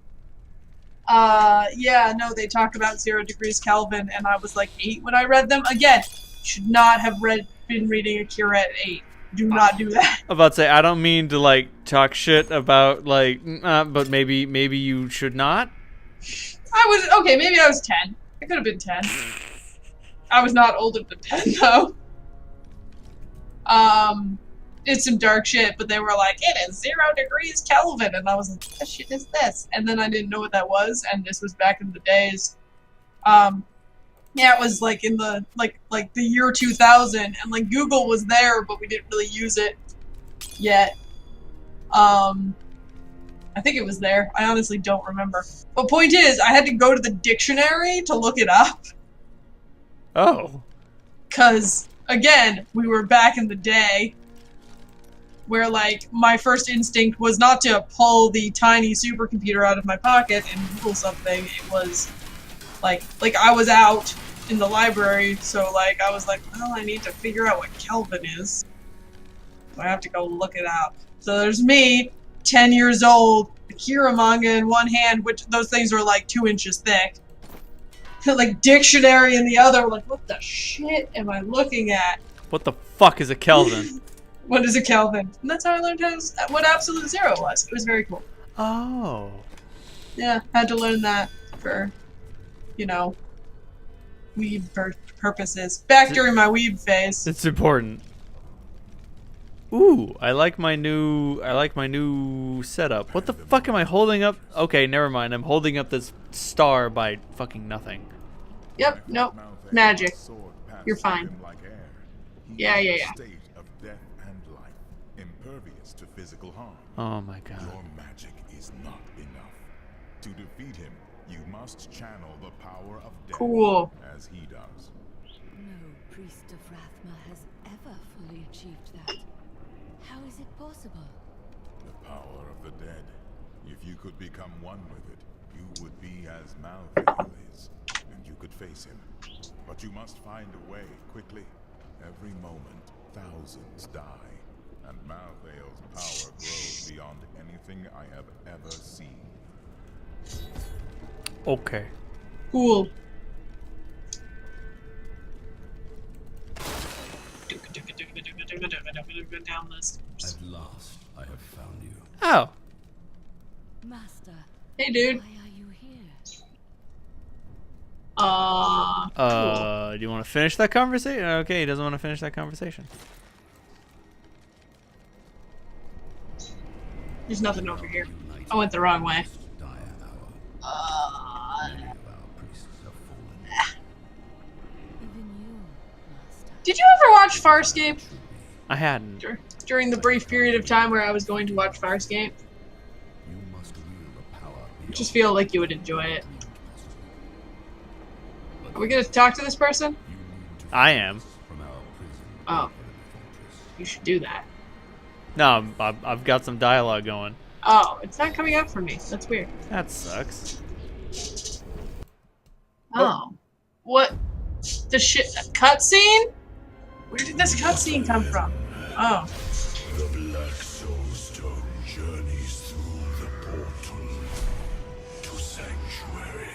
Yeah, no, they talk about 0 degrees Kelvin, and I was like 8 when I read them. Again, should not have been reading Akira at 8. Do not do that. I'm about to say, I don't mean to, like, talk shit about, like, but maybe you should not. Okay, maybe I was 10. I could have been 10. I was not older than 10, though. did some dark shit, but they were like, it is 0 degrees Kelvin, and I was like, what the shit is this? And then I didn't know what that was, and this was back in the days. Yeah, it was like in the like the year 2000, and like Google was there, but we didn't really use it yet. I think it was there. I honestly don't remember. But point is, I had to go to the dictionary to look it up. Oh. Cause again, we were back in the day where like my first instinct was not to pull the tiny supercomputer out of my pocket and Google something. It was like I was out in the library, so like I was like, well, I need to figure out what Kelvin is. So I have to go look it up. So there's me, 10 years old, Akira manga in one hand, which those things are like 2 inches thick. Like dictionary in the other, like what the shit am I looking at? What the fuck is a Kelvin? What is a Kelvin? And that's how I learned what absolute zero was. It was very cool. Oh. Yeah, had to learn that for, you know, weeb purposes. Back during my weeb phase. It's important. Ooh, I like my new setup. What the fuck am I holding up? Okay, never mind. I'm holding up this star by fucking nothing. Yep, nope. Magic. You're fine. Yeah. State of death and life, impervious to physical harm. Oh my god. Your magic is not enough. To defeat him, you must channel the power of death. Cool. As he does. No priest of Rathma has ever fully achieved that. How is it possible? The power of the dead. If you could become one with it, you would be as Malthael is, and you could face him. But you must find a way quickly. Every moment, thousands die, and Malthael's power grows beyond anything I have ever seen. Okay. Cool. Down this. At last, I have found you. Oh. Master, Hey, dude. why are you here? Do you want to finish that conversation? Okay, he doesn't want to finish that conversation. There's nothing over here. I went the wrong way. Even you, Master. Did you ever watch Farscape? I hadn't. During the brief period of time where I was going to watch Farscape? You must wield a power I just feel like you would enjoy it. Are we gonna talk to this person? I am. from our prison. Oh. You should do that. No, I've got some dialogue going. Oh, it's not coming up for me. That's weird. That sucks. Oh. What? The shit? A cutscene? Where did this cutscene come from? Oh. The Black Soulstone journeys through the portal to Sanctuary.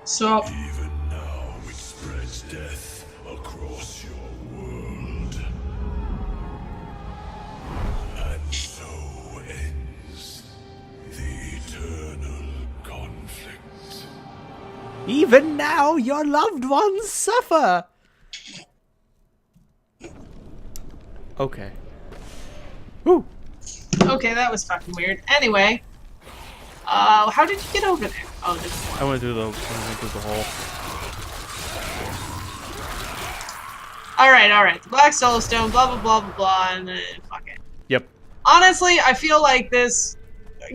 So, Even now it spreads death across your world. And so ends the eternal conflict. Even now, your loved ones suffer. Okay. Woo. okay, that was fucking weird. Anyway. How did you get over there? Oh, this one. I went through the hole. Alright. The Black Soulstone, blah, blah, blah, blah, blah, and then fuck it. Yep. Honestly, I feel like this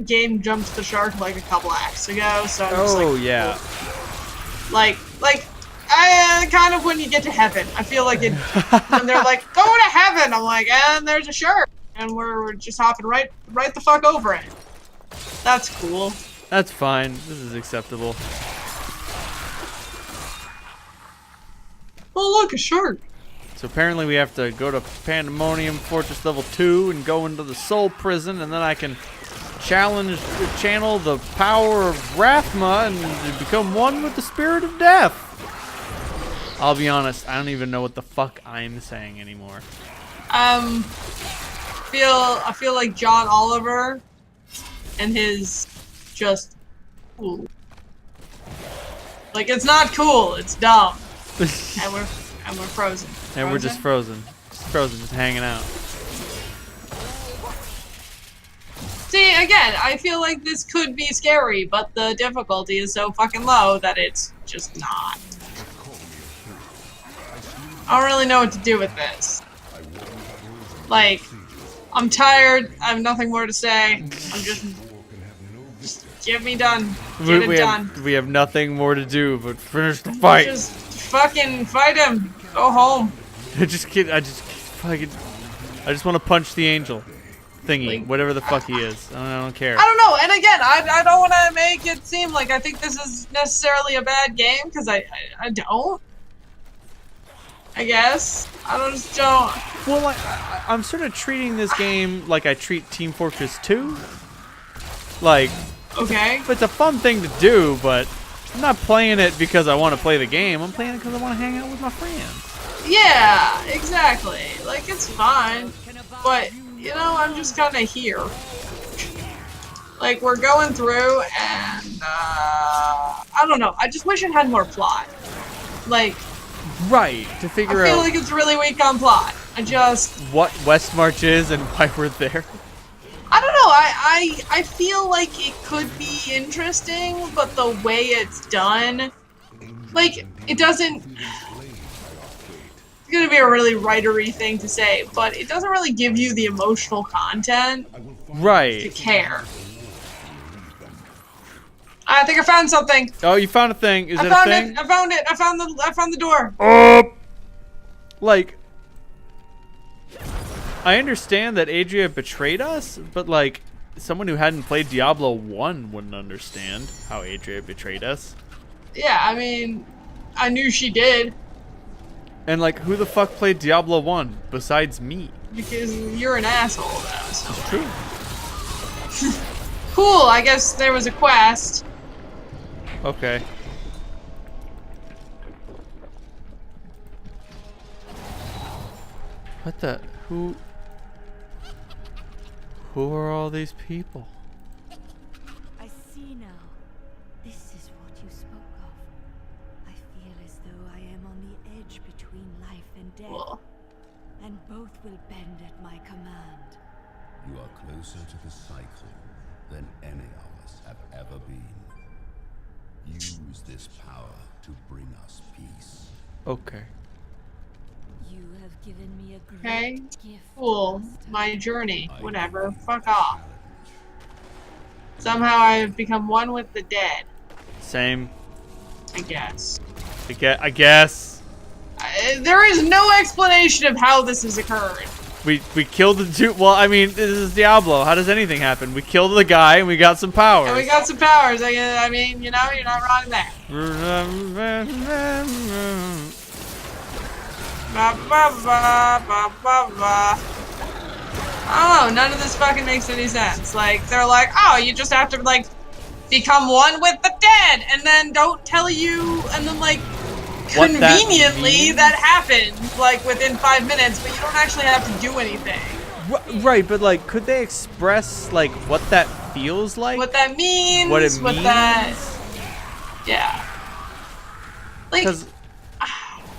game jumped the shark like a couple acts ago, so I'm just like, yeah. Like, I kind of when you get to heaven, I feel like it, when they're like, go to heaven, I'm like, and there's a shark, and we're just hopping right the fuck over it. That's cool. That's fine. This is acceptable. Oh, look, a shark. So apparently we have to go to Pandemonium Fortress level 2 and go into the Soul Prison, and then I can channel the power of Rathma and become one with the spirit of death. I'll be honest, I don't even know what the fuck I'm saying anymore. I feel like John Oliver and his just cool. Like, it's not cool, it's dumb. and we're frozen. And we're just frozen. frozen, just hanging out. See, again, I feel like this could be scary, but the difficulty is so fucking low that it's just not. I don't really know what to do with this. Like, I'm tired. I have nothing more to say. I'm just get me done. Get it done. We have nothing more to do but finish the fight. Just fucking fight him. Go home. I just want to punch the angel thingy, Like, whatever the fuck he is. I don't care. I don't know. And again, I don't want to make it seem like I think this is necessarily a bad game, because I don't. I guess. Just don't. Well, I'm sort of treating this game like I treat Team Fortress 2. Like, Okay. it's a fun thing to do, but I'm not playing it because I want to play the game. I'm playing it because I want to hang out with my friends. Yeah, exactly. Like, it's fine. But, you know, I'm just kind of here. Like, we're going through, and, I don't know. I just wish it had more plot. Like, Right, to figure I feel out like it's really weak on plot. what Westmarch is and why we're there. I don't know. I feel like it could be interesting, but the way it's done, like, it doesn't. It's gonna be a really writery thing to say, but it doesn't really give you the emotional content to Right. care. I think I found something. Oh, you found a thing. Is I it found a thing? it. I found it. I found the door. Like, I understand that Adria betrayed us, but like, someone who hadn't played Diablo 1 wouldn't understand how Adria betrayed us. Yeah, I mean, I knew she did And like, who the fuck played Diablo 1 besides me? because you're an asshole, though. So. It's true. Cool. I guess there was a quest. Okay. What the? Who are all these people? I see now. This is what you spoke of. I feel as though I am on the edge between life and death. Cool. And both will bend at my command. You are closer to the cycle than any of us have ever been. Use this power to bring us peace. Okay. You have given me a great Okay. gift. Cool. Master. My journey. Whatever. Fuck off. Somehow I have become one with the dead. Same. I guess. I guess. There is no explanation of how this has occurred. We killed the dude. Well, I mean, this is Diablo. How does anything happen? We killed the guy and we got some powers. And we got some powers. I mean, you know, you're not wrong there. Ba, ba, ba, ba, ba, ba. Oh, none of this fucking makes any sense. Like, they're like, oh, you just have to, like, become one with the dead, and then don't tell you, and then, like, What that conveniently means? that happens, like, within 5 minutes, but you don't actually have to do anything. Right, but like, could they express like what that feels like? What that means, What it means? Yeah. Like,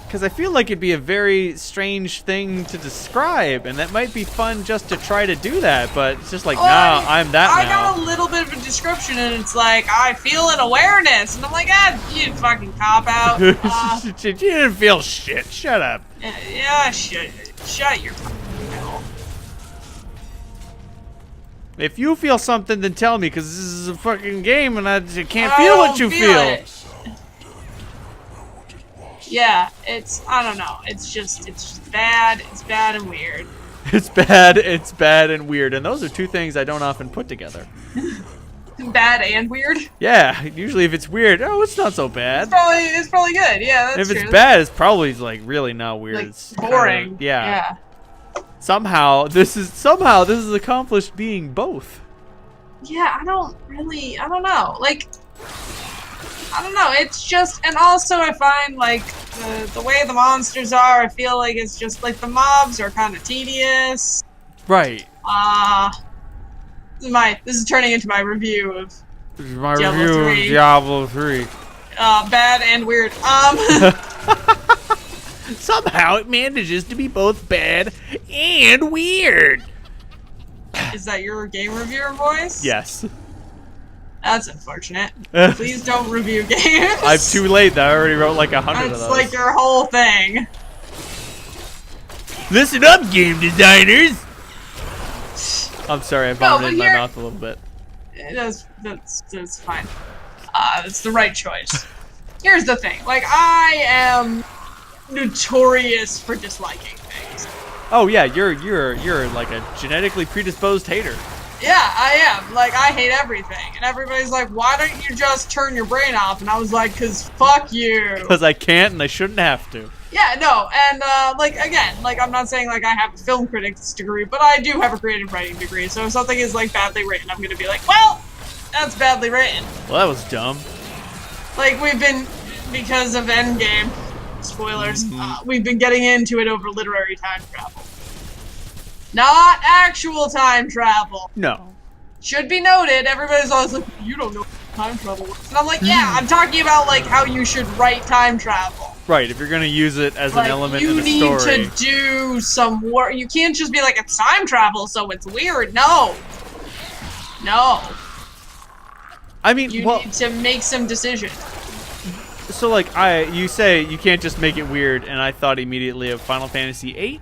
Because I feel like it'd be a very strange thing to describe, and that might be fun just to try to do that, but it's just like, nah, I'm that I now. got a little bit of a description, and it's like, I feel an awareness, and I'm like, you fucking cop out. You didn't feel shit. Shut up. Yeah, shut your fucking mouth. If you feel something, then tell me, because this is a fucking game, and I can't feel what you feel. It. Yeah, I don't know. It's just bad. It's bad and weird. It's bad and weird, and those are two things I don't often put together. Bad and weird? Yeah, usually if it's weird, oh, it's not so bad. It's probably good. Yeah, that's And if true. it's bad, it's probably like really not weird. Like, It's boring. kinda, yeah. Somehow this is accomplished being both. Yeah, I don't know. Like, I don't know. It's just, and also I find like the way the monsters are, I feel like it's just like the mobs are kind of tedious. Right. This is turning into my review of This is my Diablo review 3. of Diablo 3. Bad and weird. Somehow it manages to be both bad and weird. Is that your game reviewer voice? Yes. That's unfortunate. Please don't review games. I'm too late. I already wrote like 100 of That's those. like your whole thing. Listen up, game designers. I'm sorry, I vomited in my you're- mouth a little bit. That's fine. It's the right choice. Here's the thing. Like, I am notorious for disliking things. Oh yeah, you're like a genetically predisposed hater. Yeah, I am. Like, I hate everything. And everybody's like, why don't you just turn your brain off? And I was like, 'cause fuck you. Because I can't and I shouldn't have to. Yeah, no, and, like, again, like, I'm not saying, like, I have a film critics degree, but I do have a creative writing degree, so if something is, like, badly written, I'm gonna be like, well, that's badly written. Well, that was dumb. Like, we've been, because of Endgame, spoilers, we've been getting into it over literary time travel. Not actual time travel. No. Should be noted, everybody's always like, you don't know how time travel works. And I'm like, yeah, I'm talking about, like, how you should write time travel. Right, if you're gonna use it as Like, an element you in a need story. to do some work. You can't just be like, it's time travel, so it's weird. No. No. I mean, You well, need to make some decisions. so like you say you can't just make it weird, and I thought immediately of Final Fantasy VIII.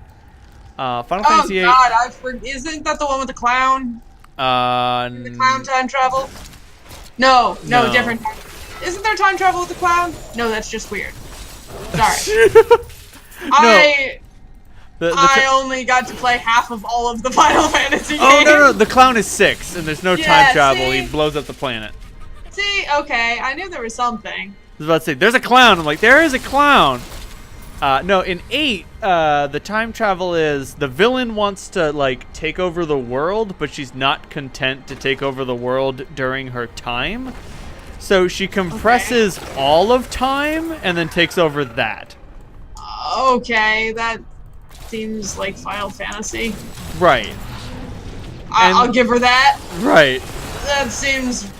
Final Fantasy VIII. God, isn't that the one with the clown? The clown time travel? No, No. different. Isn't there time travel with the clown? No, that's just weird. Sorry. I only got to play half of all of the Final Fantasy games. Oh no, the clown is 6, and there's no Yeah, time travel. see? He blows up the planet. See, okay, I knew there was something. I was about to say, there's a clown. I'm like, there is a clown. No, in 8, the time travel is the villain wants to like take over the world, but she's not content to take over the world during her time. So she compresses all of time and then takes over that. Okay, that seems like Final Fantasy. Right. I'll give her that. Right. That seems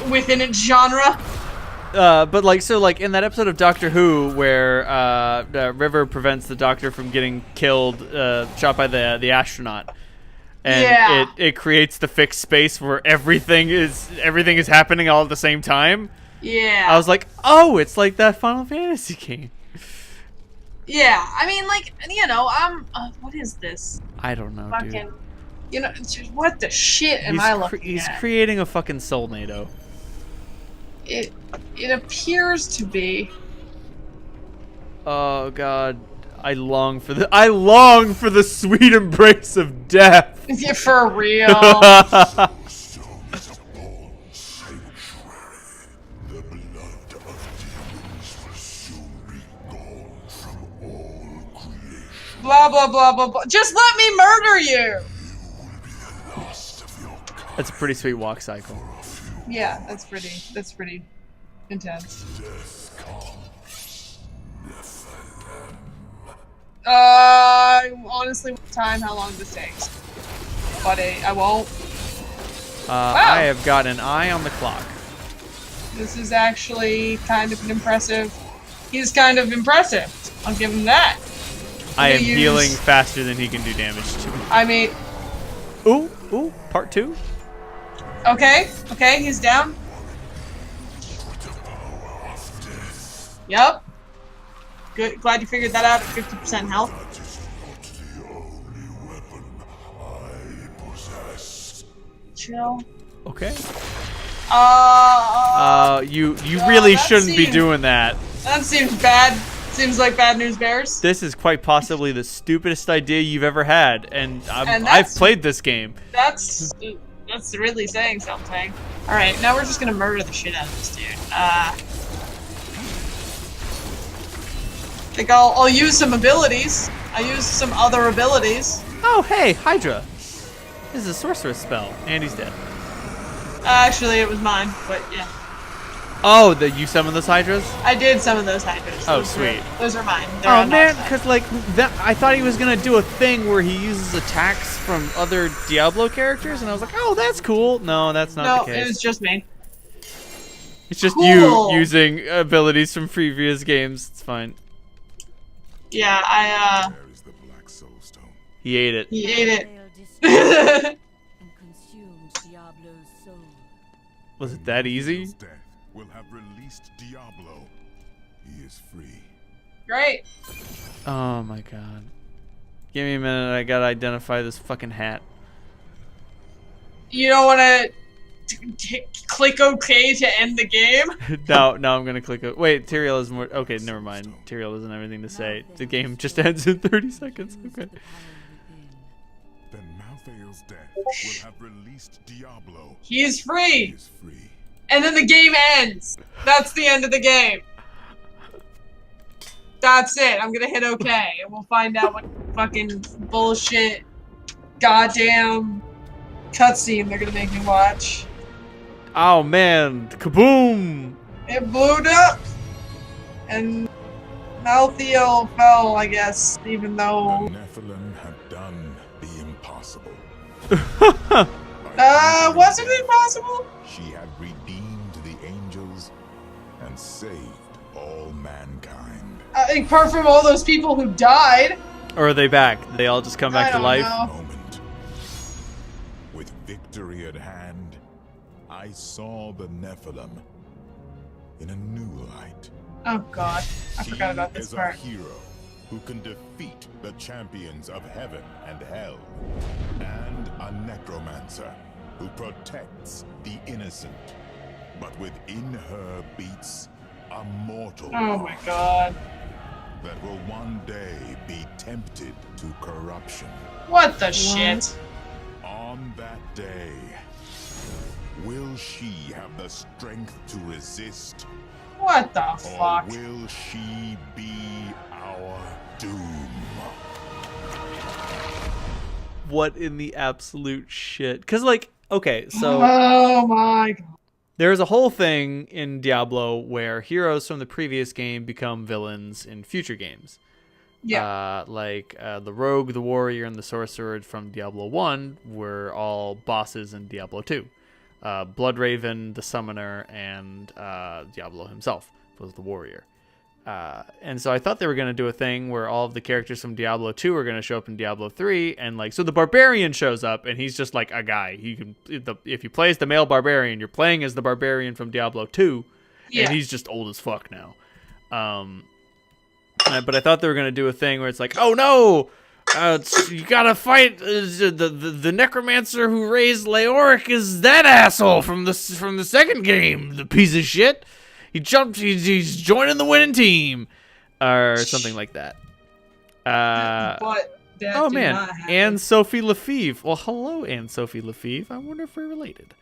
within its genre. But like, so like in that episode of Doctor Who where River prevents the Doctor from getting killed, shot by the astronaut, and it creates the fixed space where everything is happening all at the same time. Yeah. I was like, oh, it's like that Final Fantasy game. Yeah, I mean, like, you know, what is this? I don't know, Fucking, dude. you know, what the shit am I looking He's at? creating a fucking Soulnado. It appears to be. Oh god, I long for the sweet embrace of death. Yeah, for real. Blah blah blah blah blah. Just let me murder you. That's a pretty sweet walk cycle. Yeah, that's pretty intense. Honestly, time how long this takes. But I won't. Wow. I have got an eye on the clock. This is actually kind of impressive. He's kind of impressive. I'll give him that. I am healing faster than he can do damage to me. I mean... Ooh, part 2? Okay, he's down. Yep. Good, glad you figured that out at 50% health. Chill. Okay. You no, really that shouldn't be seems- doing that. That seems bad. Seems like bad news bears. This is quite possibly the stupidest idea you've ever had, and I've that's- played this game. That's really saying something. Alright, now we're just gonna murder the shit out of this dude. I think I'll use some abilities. I use some other abilities. Oh, hey, Hydra. This is a sorceress spell, and he's dead. Actually, it was mine, but yeah. Oh, you summoned those Hydras? I did some of those hydras. Oh, Those sweet. Those are mine. They're Oh on man, my side. because like I thought he was gonna do a thing where he uses attacks from other Diablo characters, and I was like, oh, that's cool. No, that's not No, the case. it was just me. It's just Cool. you using abilities from previous games. It's fine. Yeah, I There is the Black Soulstone. He ate it. he ate it. And consumed Diablo's soul. Was it that easy? Malthael's death will have released Diablo. He is free. Great. Oh my god. Give me a minute. I gotta identify this fucking hat. You don't want to click OK to end the game? No, I'm gonna click it. Wait, Tyrael is more. Okay, never mind. Tyrael doesn't have anything to say. The game just ends in 30 seconds. Okay. Then Malthael's death will have released Diablo. He's He free. is free. And then the game ends. That's the end of the game. That's it. I'm gonna hit OK, and we'll find out what fucking bullshit, goddamn cutscene they're gonna make me watch. Oh man, kaboom! It blew up, and Malthael fell, I guess, even The though. Nephilim have done the impossible. Was it impossible? She had redeemed the angels and saved all mankind. Apart from all those people who died. Or are they back? They all just come back I to don't life? know. Moment. With victory at hand, I saw the Nephilim in a new light. Oh god, I She forgot about this is part. a hero who can defeat the champions of heaven and hell, and a necromancer who protects the innocent. But within her beats a mortal Oh my god. that will one day be tempted to corruption. What the shit? On that day, will she have the strength to resist? What the Or fuck? will she be our doom? What in the absolute shit? Because, like, okay, so Oh my god. there's a whole thing in Diablo where heroes from the previous game become villains in future games. Yeah. The rogue, the warrior, and the sorcerer from Diablo 1 were all bosses in Diablo 2. Bloodraven, the summoner, and Diablo himself was the warrior. And so I thought they were going to do a thing where all of the characters from Diablo 2 are going to show up in Diablo 3, and like, so the barbarian shows up, and he's just like a guy. He can, if you play as the male barbarian, you're playing as the barbarian from Diablo 2, Yeah. and he's just old as fuck now. But I thought they were going to do a thing where it's like, oh no, you gotta fight the necromancer who raised Leoric is that asshole from the second game, the piece of shit. He jumped. He's joining the winning team, or something like that. But that Oh did man, not happen. Anne-Sophie Lefebvre. Well, hello, Anne-Sophie Lefebvre. I wonder if we're related.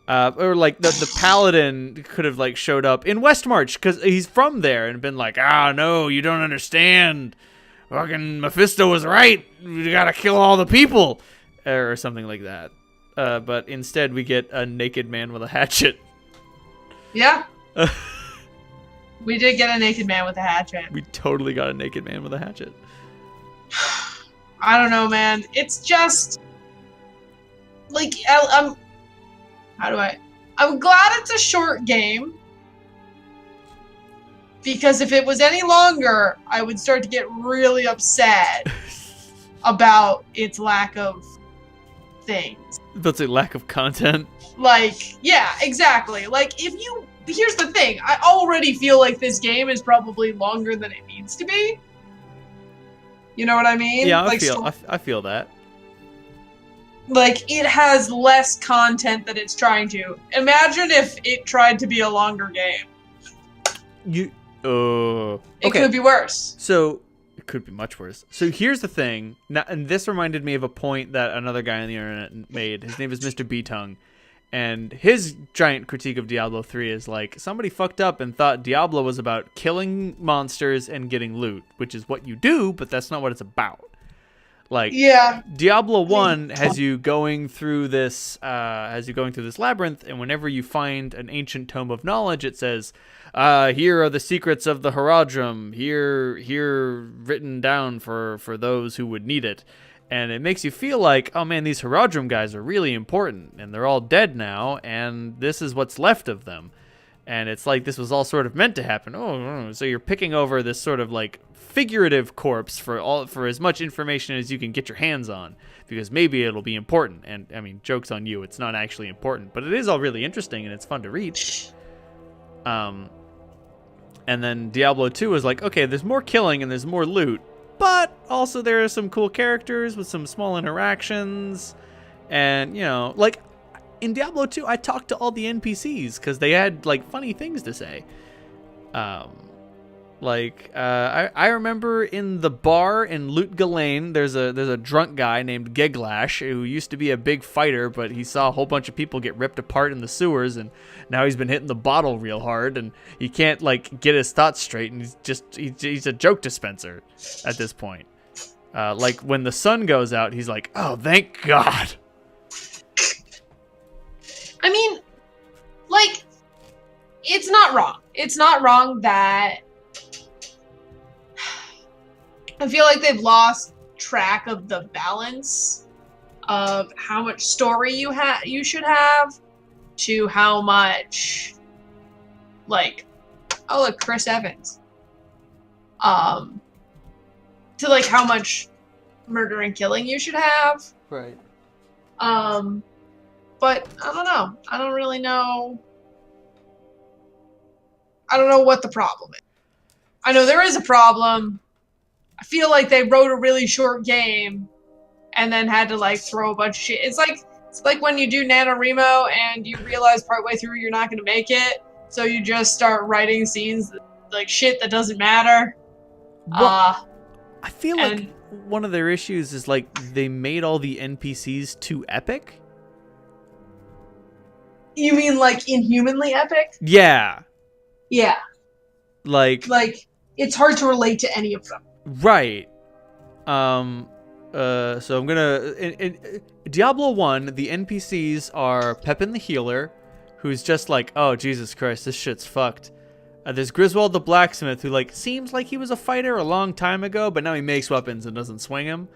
Or like the paladin could have like showed up in Westmarch because he's from there and been like, no, you don't understand. Fucking Mephisto was right. We gotta kill all the people, or something like that. But instead, we get a naked man with a hatchet. Yeah. We did get a naked man with a hatchet. We totally got a naked man with a hatchet. I don't know, man. It's just like I'm glad it's a short game, because if it was any longer, I would start to get really upset about its lack of things. That's a lack of content. Like, yeah, exactly. Like, here's the thing. I already feel like this game is probably longer than it needs to be. You know what I mean? Yeah, like, I feel that. Like, it has less content that it's trying to. Imagine if it tried to be a longer game. It could be worse. So, it could be much worse. So, here's the thing. Now, and this reminded me of a point that another guy on the internet made. His name is Mr. B-Tongue. And his giant critique of Diablo 3 is like, somebody fucked up and thought Diablo was about killing monsters and getting loot, which is what you do, but that's not what it's about. Like, yeah. Diablo 1 has you going through this labyrinth, and whenever you find an ancient tome of knowledge, it says, here are the secrets of the Herodrum, here written down for those who would need it. And it makes you feel like, oh man, these Herodrum guys are really important, and they're all dead now, and this is what's left of them. And it's like this was all sort of meant to happen. So you're picking over this sort of like figurative corpse for as much information as you can get your hands on, because maybe it'll be important. And I mean, joke's on you, it's not actually important, but it is all really interesting and it's fun to read. And then Diablo 2 was like, okay, there's more killing and there's more loot, but also there are some cool characters with some small interactions. And, you know, like in Diablo 2, I talked to all the NPCs because they had like funny things to say. I remember in the bar in Lut Galen, there's a drunk guy named Geglash who used to be a big fighter, but he saw a whole bunch of people get ripped apart in the sewers, and now he's been hitting the bottle real hard, and he can't like get his thoughts straight, and he's a joke dispenser at this point. Like when the sun goes out, he's like, "Oh, thank God." I mean, like, it's not wrong. It's not wrong that I feel like they've lost track of the balance of how much story you should have to how much, like, oh look, Chris Evans. To like how much murder and killing you should have. Right. But I don't know. I don't really know. I don't know what the problem is. I know there is a problem. I feel like they wrote a really short game and then had to like throw a bunch of shit. It's like when you do NaNoWriMo and you realize partway through you're not going to make it, so you just start writing scenes like shit that doesn't matter. Well, I feel like one of their issues is like they made all the NPCs too epic. You mean like inhumanly epic? Yeah. Yeah. Like it's hard to relate to any of them. Right. So I'm gonna in Diablo 1, the NPCs are Pepin the Healer, who's just like, oh Jesus Christ, this shit's fucked. There's Griswold the Blacksmith, who like seems like he was a fighter a long time ago, but now he makes weapons and doesn't swing them.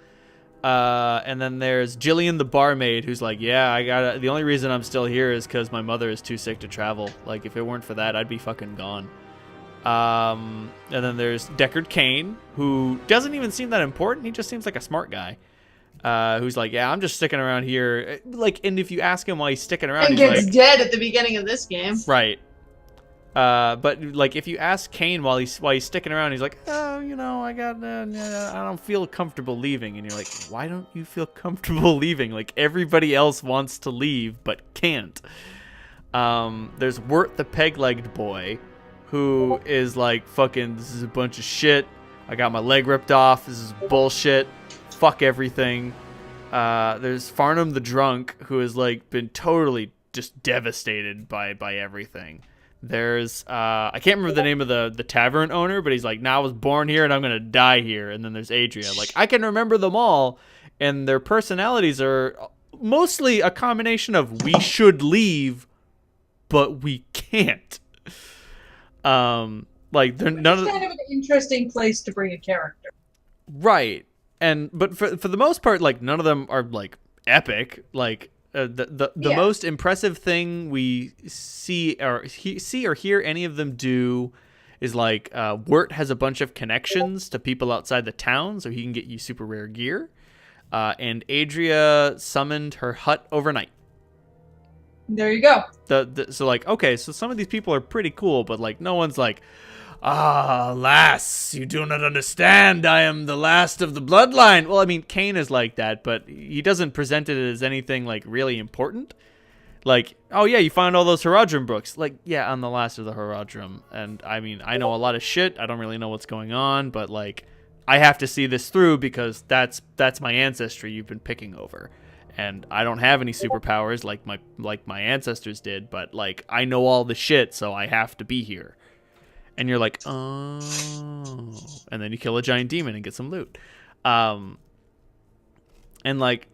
And then there's Jillian the Barmaid, who's like, yeah, the only reason I'm still here is because my mother is too sick to travel. Like, if it weren't for that, I'd be fucking gone. And then there's Deckard Cain, who doesn't even seem that important. He just seems like a smart guy. Who's like, yeah, I'm just sticking around here. Like, and if you ask him why he's sticking around, and he's gets like, dead at the beginning of this game. Right. But like, if you ask Cain while he's sticking around, he's like, oh, you know, I don't feel comfortable leaving. And you're like, why don't you feel comfortable leaving? Like, everybody else wants to leave but can't. There's Wirt the Peg-Legged Boy, who is like, fucking, this is a bunch of shit. I got my leg ripped off. This is bullshit. Fuck everything. There's Farnham the Drunk, who has like been totally just devastated by everything. There's I can't remember the name of the tavern owner, but he's like, I was born here and I'm gonna die here. And then there's Adria. Like, I can remember them all, and their personalities are mostly a combination of we should leave, but we can't. Like, they're none of kind of an interesting place to bring a character. Right. But for the most part, like, none of them are like epic. Like, the most impressive thing we see or hear any of them do is like Wirt has a bunch of connections to people outside the town, so he can get you super rare gear. And Adria summoned her hut overnight. There you go. So like, okay, so some of these people are pretty cool, but like, no one's like, alas, you do not understand. I am the last of the bloodline. Well, I mean, Cain is like that, but he doesn't present it as anything like really important. Like, oh yeah, you found all those Haradrim books. Like, yeah, I'm the last of the Haradrim, and I mean, I know a lot of shit. I don't really know what's going on, but like, I have to see this through because that's my ancestry you've been picking over. And I don't have any superpowers like my ancestors did, but like, I know all the shit, so I have to be here. And you're like, oh, and then you kill a giant demon and get some loot. And like,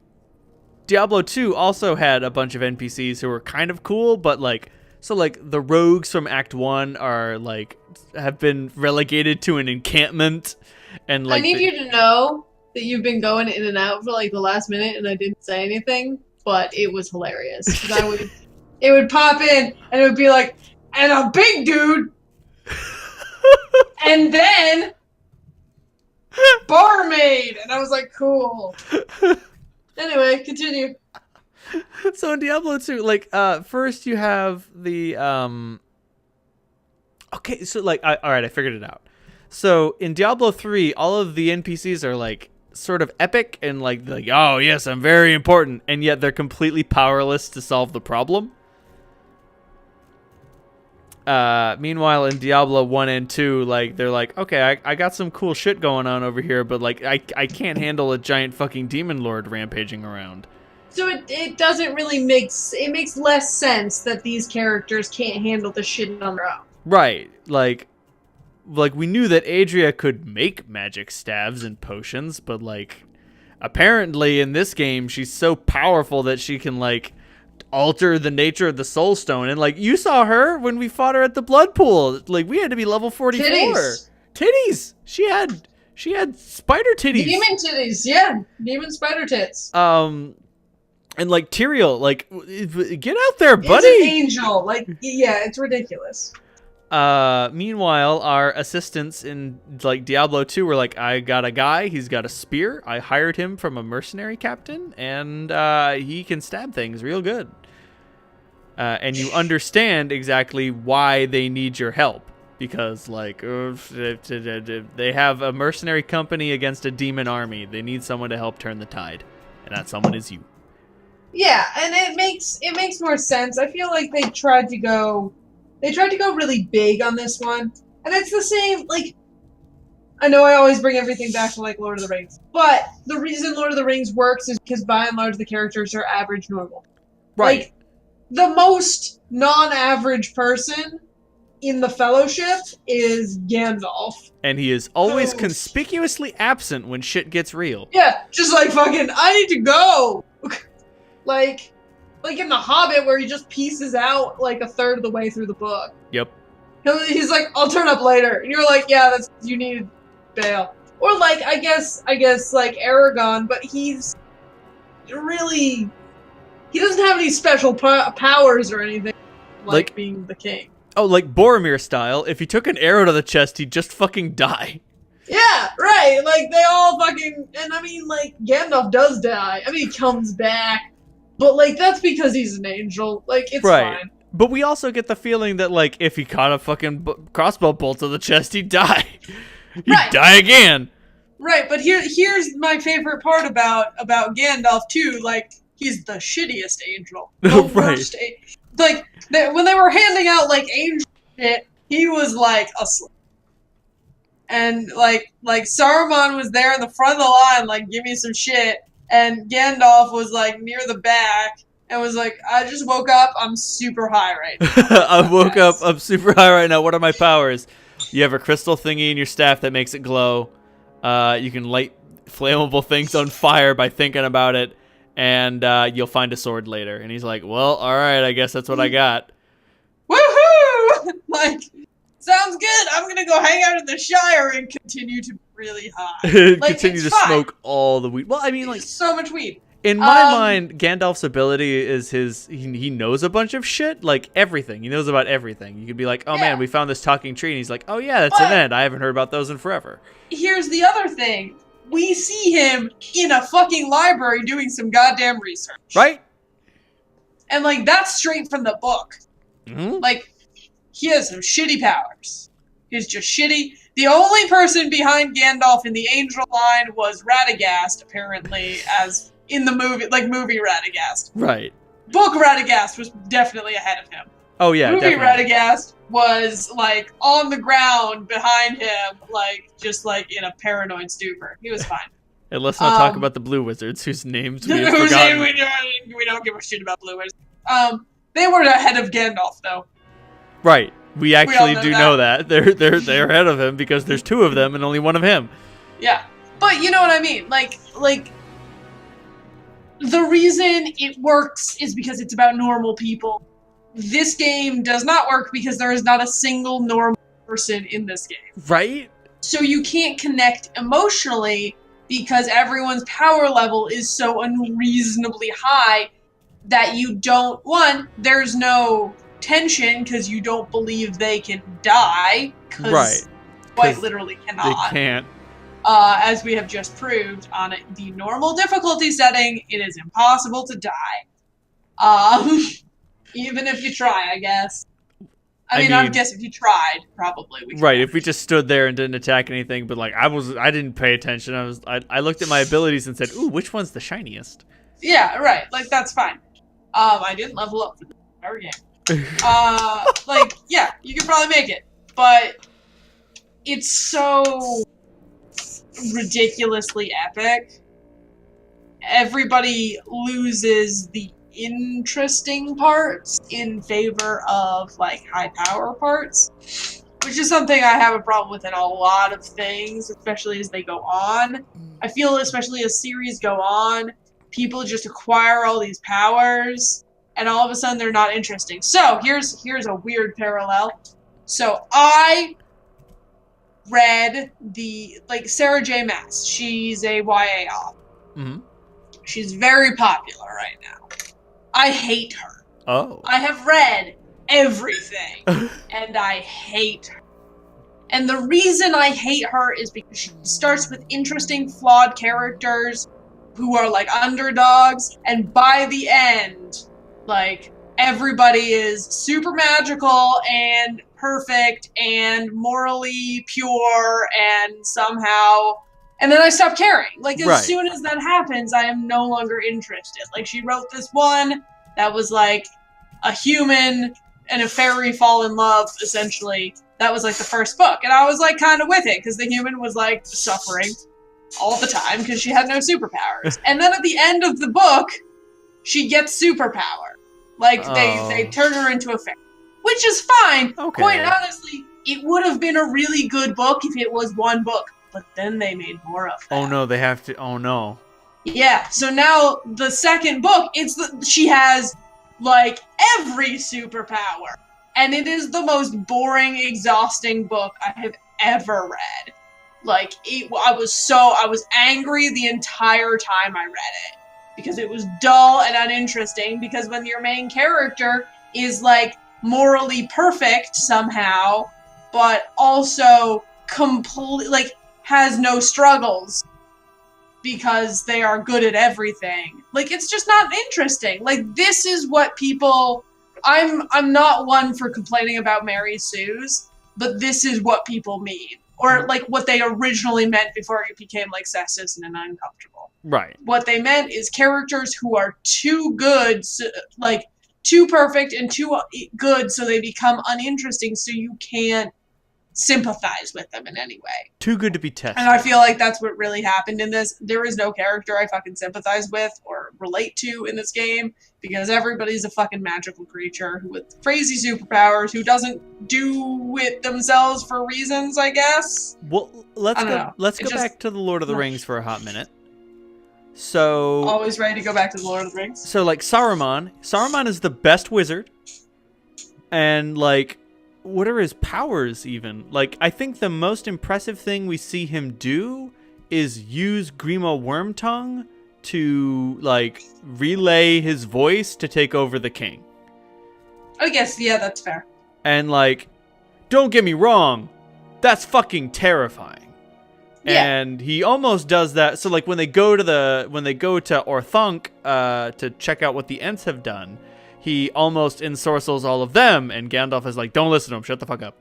Diablo 2 also had a bunch of NPCs who were kind of cool, but like, so like the rogues from Act 1 are like, have been relegated to an encampment. And like, I need you to know that you've been going in and out for like the last minute and I didn't say anything, but it was hilarious. It would pop in and it would be like, and a big dude, and then barmaid, and I was like, cool. Anyway, continue. So in Diablo 2, like, first you have the, okay, so, like, alright, I figured it out. So, in Diablo 3, all of the NPCs are, like, sort of epic, and, like, oh, yes, I'm very important, and yet they're completely powerless to solve the problem. Meanwhile, in Diablo 1 and 2, like, they're like, okay, I got some cool shit going on over here, but, like, I can't handle a giant fucking demon lord rampaging around. So it doesn't really it makes less sense that these characters can't handle the shit on their own. Right, like we knew that Adria could make magic staves and potions, but like apparently in this game she's so powerful that she can like alter the nature of the soul stone, and like you saw her when we fought her at the blood pool. Like we had to be level 44. Titties. She had spider titties. Demon titties, yeah. Demon spider tits. And like Tyrael, like get out there, buddy. It's an angel. Like yeah, it's ridiculous. Meanwhile, our assistants in like Diablo 2 were like, I got a guy, he's got a spear. I hired him from a mercenary captain, and he can stab things real good. And you understand exactly why they need your help. Because, like, they have a mercenary company against a demon army. They need someone to help turn the tide. And that someone is you. Yeah, and it makes more sense. I feel like they tried to go really big on this one. And it's the same, like, I know I always bring everything back to, like, Lord of the Rings. But the reason Lord of the Rings works is because, by and large, the characters are average normal. Right. Like, the most non-average person in the Fellowship is Gandalf. And he is always conspicuously absent when shit gets real. Yeah, just like, fucking, I need to go! Like in The Hobbit, where he just pieces out, like, a third of the way through the book. Yep. He's like, I'll turn up later. And you're like, yeah, you need bail. Or, like, I guess, like, Aragorn, but he's really... He doesn't have any special powers or anything, like being the king. Oh, like Boromir style, if he took an arrow to the chest, he'd just fucking die. Yeah, right. Like, they all fucking... And, I mean, like, Gandalf does die. I mean, he comes back. But, like, that's because he's an angel. Like, it's fine. But we also get the feeling that, like, if he caught a fucking crossbow bolt to the chest, he'd die. He'd die again. Right, but here's my favorite part about Gandalf, too. Like, he's the shittiest angel. The worst like, when they were handing out, like, angel shit, he was, like, asleep. And, like, Saruman was there in the front of the line, like, give me some shit. And Gandalf was, like, near the back and was like, I just woke up. I'm super high right now. I woke up. I'm super high right now. What are my powers? You have a crystal thingy in your staff that makes it glow. You can light flammable things on fire by thinking about it. And you'll find a sword later. And he's like, well, all right. I guess that's what I got. Woohoo! Like, sounds good. I'm going to go hang out in the Shire and continue to be really high. Like, continue to smoke all the weed. Well, I mean, like, so much weed. In my mind, Gandalf's ability is he knows a bunch of shit, like everything. He knows about everything. You could be like, oh man, we found this talking tree, and he's like, oh yeah, that's an end. I haven't heard about those in forever. Here's the other thing. We see him in a fucking library doing some goddamn research. Right? And, like, that's straight from the book. Mm-hmm. Like, he has some shitty powers. He's just shitty. The only person behind Gandalf in the angel line was Radagast, apparently, as in the movie, like, movie Radagast. Right. Book Radagast was definitely ahead of him. Oh, yeah, movie definitely. Radagast was, like, on the ground behind him, like, just, like, in a paranoid stupor. He was fine. And let's not talk about the Blue Wizards, whose names we have forgotten. We don't give a shit about Blue Wizards. They were ahead of Gandalf, though. Right. We actually know that. They're ahead of him because there's two of them and only one of him. Yeah. But you know what I mean? Like, the reason it works is because it's about normal people. This game does not work because there is not a single normal person in this game. Right? So you can't connect emotionally because everyone's power level is so unreasonably high that you don't... One, there's no tension because you don't believe they can die. Right. Quite literally cannot. They can't. As we have just proved on the normal difficulty setting, it is impossible to die. Even if you try, I guess. I mean, I guess if you tried, probably we could. Right, if we just stood there and didn't attack anything, but like I didn't pay attention. I looked at my abilities and said, "Ooh, which one's the shiniest?" Yeah, right. Like that's fine. I didn't level up for the entire game. Like, yeah, you could probably make it, but it's so ridiculously epic. Everybody loses the interesting parts in favor of like high power parts, which is something I have a problem with in a lot of things, especially as they go on. I feel especially as series go on, people just acquire all these powers and all of a sudden they're not interesting. So here's a weird parallel. So I read Sarah J. Maas. She's a YA author. Mm-hmm. She's very popular right now. I hate her. Oh. I have read everything, and I hate her. And the reason I hate her is because she starts with interesting, flawed characters who are like underdogs, and by the end, like, everybody is super magical and perfect and morally pure and somehow... And then I stop caring. Like, as soon as that happens, I am no longer interested. Like, she wrote this one that was, like, a human and a fairy fall in love, essentially. That was, like, the first book. And I was, like, kind of with it, because the human was, like, suffering all the time because she had no superpowers. And then at the end of the book, she gets superpower. Like, they turn her into a fairy. Which is fine. Okay. Quite honestly, it would have been a really good book if it was one book. But then they made more of that. Oh no, they have to. Oh no. Yeah, so now the second book, she has like every superpower, and it is the most boring, exhausting book I have ever read. Like, I was angry the entire time I read it because it was dull and uninteresting. Because when your main character is like morally perfect somehow, but also has no struggles because they are good at everything. Like, it's just not interesting. Like, this is what people... I'm not one for complaining about Mary Sue's, but this is what people mean. Or, like, what they originally meant before it became, like, sexist and uncomfortable. Right. What they meant is characters who are too good, like, too perfect and too good, so they become uninteresting, so you can't sympathize with them in any way. Too good to be tested. And I feel like that's what really happened in this. There is no character I fucking sympathize with or relate to in this game because everybody's a fucking magical creature with crazy superpowers who doesn't do it themselves for reasons, I guess. Well, let's go back to the Lord of the Rings for a hot minute. So always ready to go back to the Lord of the Rings. So like Saruman is the best wizard, and like, what are his powers even? Like, I think the most impressive thing we see him do is use Grima Wormtongue to, like, relay his voice to take over the king. I guess, yeah, that's fair. And, like, don't get me wrong, that's fucking terrifying. Yeah. And he almost does that. So, like, when they go to Orthanc to check out what the Ents have done, he almost ensorcels all of them, and Gandalf is like, don't listen to him, shut the fuck up.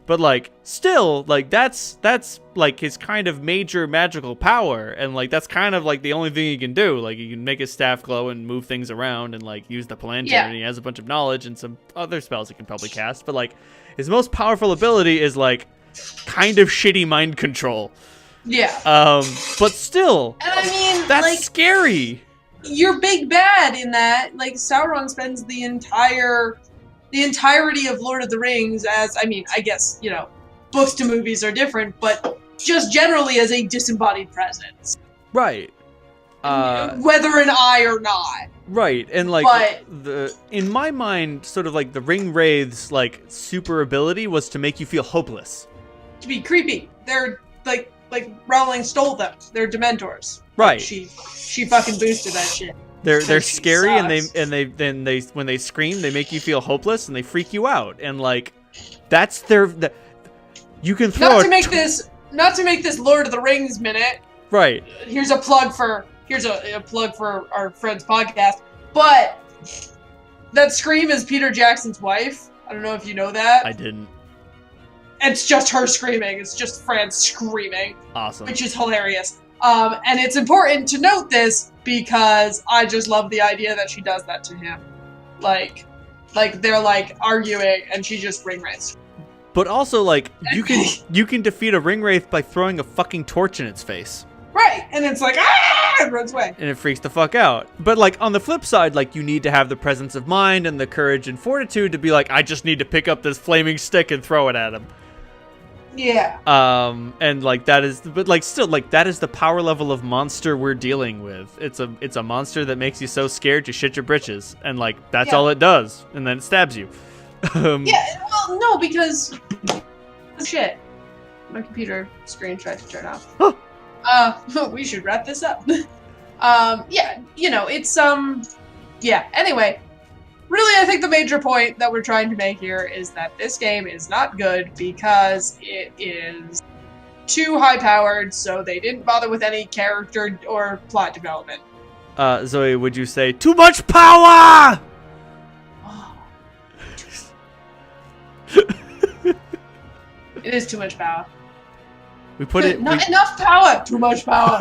But, like, still, like, that's like, his kind of major magical power, and, like, that's kind of, like, the only thing he can do. Like, he can make his staff glow and move things around and, like, use the Palantir, and he has a bunch of knowledge and some other spells he can probably cast. But, like, his most powerful ability is, like, kind of shitty mind control. Yeah. But still, and I mean, that's like, scary. You're big bad in that, like, Sauron spends the entirety of Lord of the Rings as, I mean, I guess, you know, books to movies are different, but just generally as a disembodied presence. Right. Whether an eye or not. Right, and like, in my mind, sort of like the Ring Wraith's, like, super ability was to make you feel hopeless. To be creepy. They're, like Rowling stole them. They're Dementors. Right. She fucking boosted that shit. They're She scary, and sucks. they when they scream, they make you feel hopeless, and they freak you out. And like, that's their. You can throw Not to make this Lord of the Rings minute. right. Here's a plug for our friend's podcast. But that scream is Peter Jackson's wife. I don't know if you know that. I didn't. It's just her screaming. It's just Fran screaming. Awesome. Which is hilarious. And it's important to note this because I just love the idea that she does that to him. Like they're like arguing and she just ring wraiths. But also, like, you can defeat a ring wraith by throwing a fucking torch in its face. Right, and it's like, ah, and runs away. And it freaks the fuck out. But, like, on the flip side, like, you need to have the presence of mind and the courage and fortitude to be like, I just need to pick up this flaming stick and throw it at him. Yeah. And, like, that is, but, like, still, like, that is the power level of monster we're dealing with. It's a monster that makes you so scared you shit your britches. And, like, that's all it does. And then it stabs you. Yeah, well, no, because... Shit. My computer screen tried to turn off. We should wrap this up. Yeah, you know, it's, yeah, anyway. Really, I think the major point that we're trying to make here is that this game is not good because it is too high-powered, so they didn't bother with any character or plot development. Zoe, would you say, too much power? It is too much power. We put it... Not enough power! Too much power!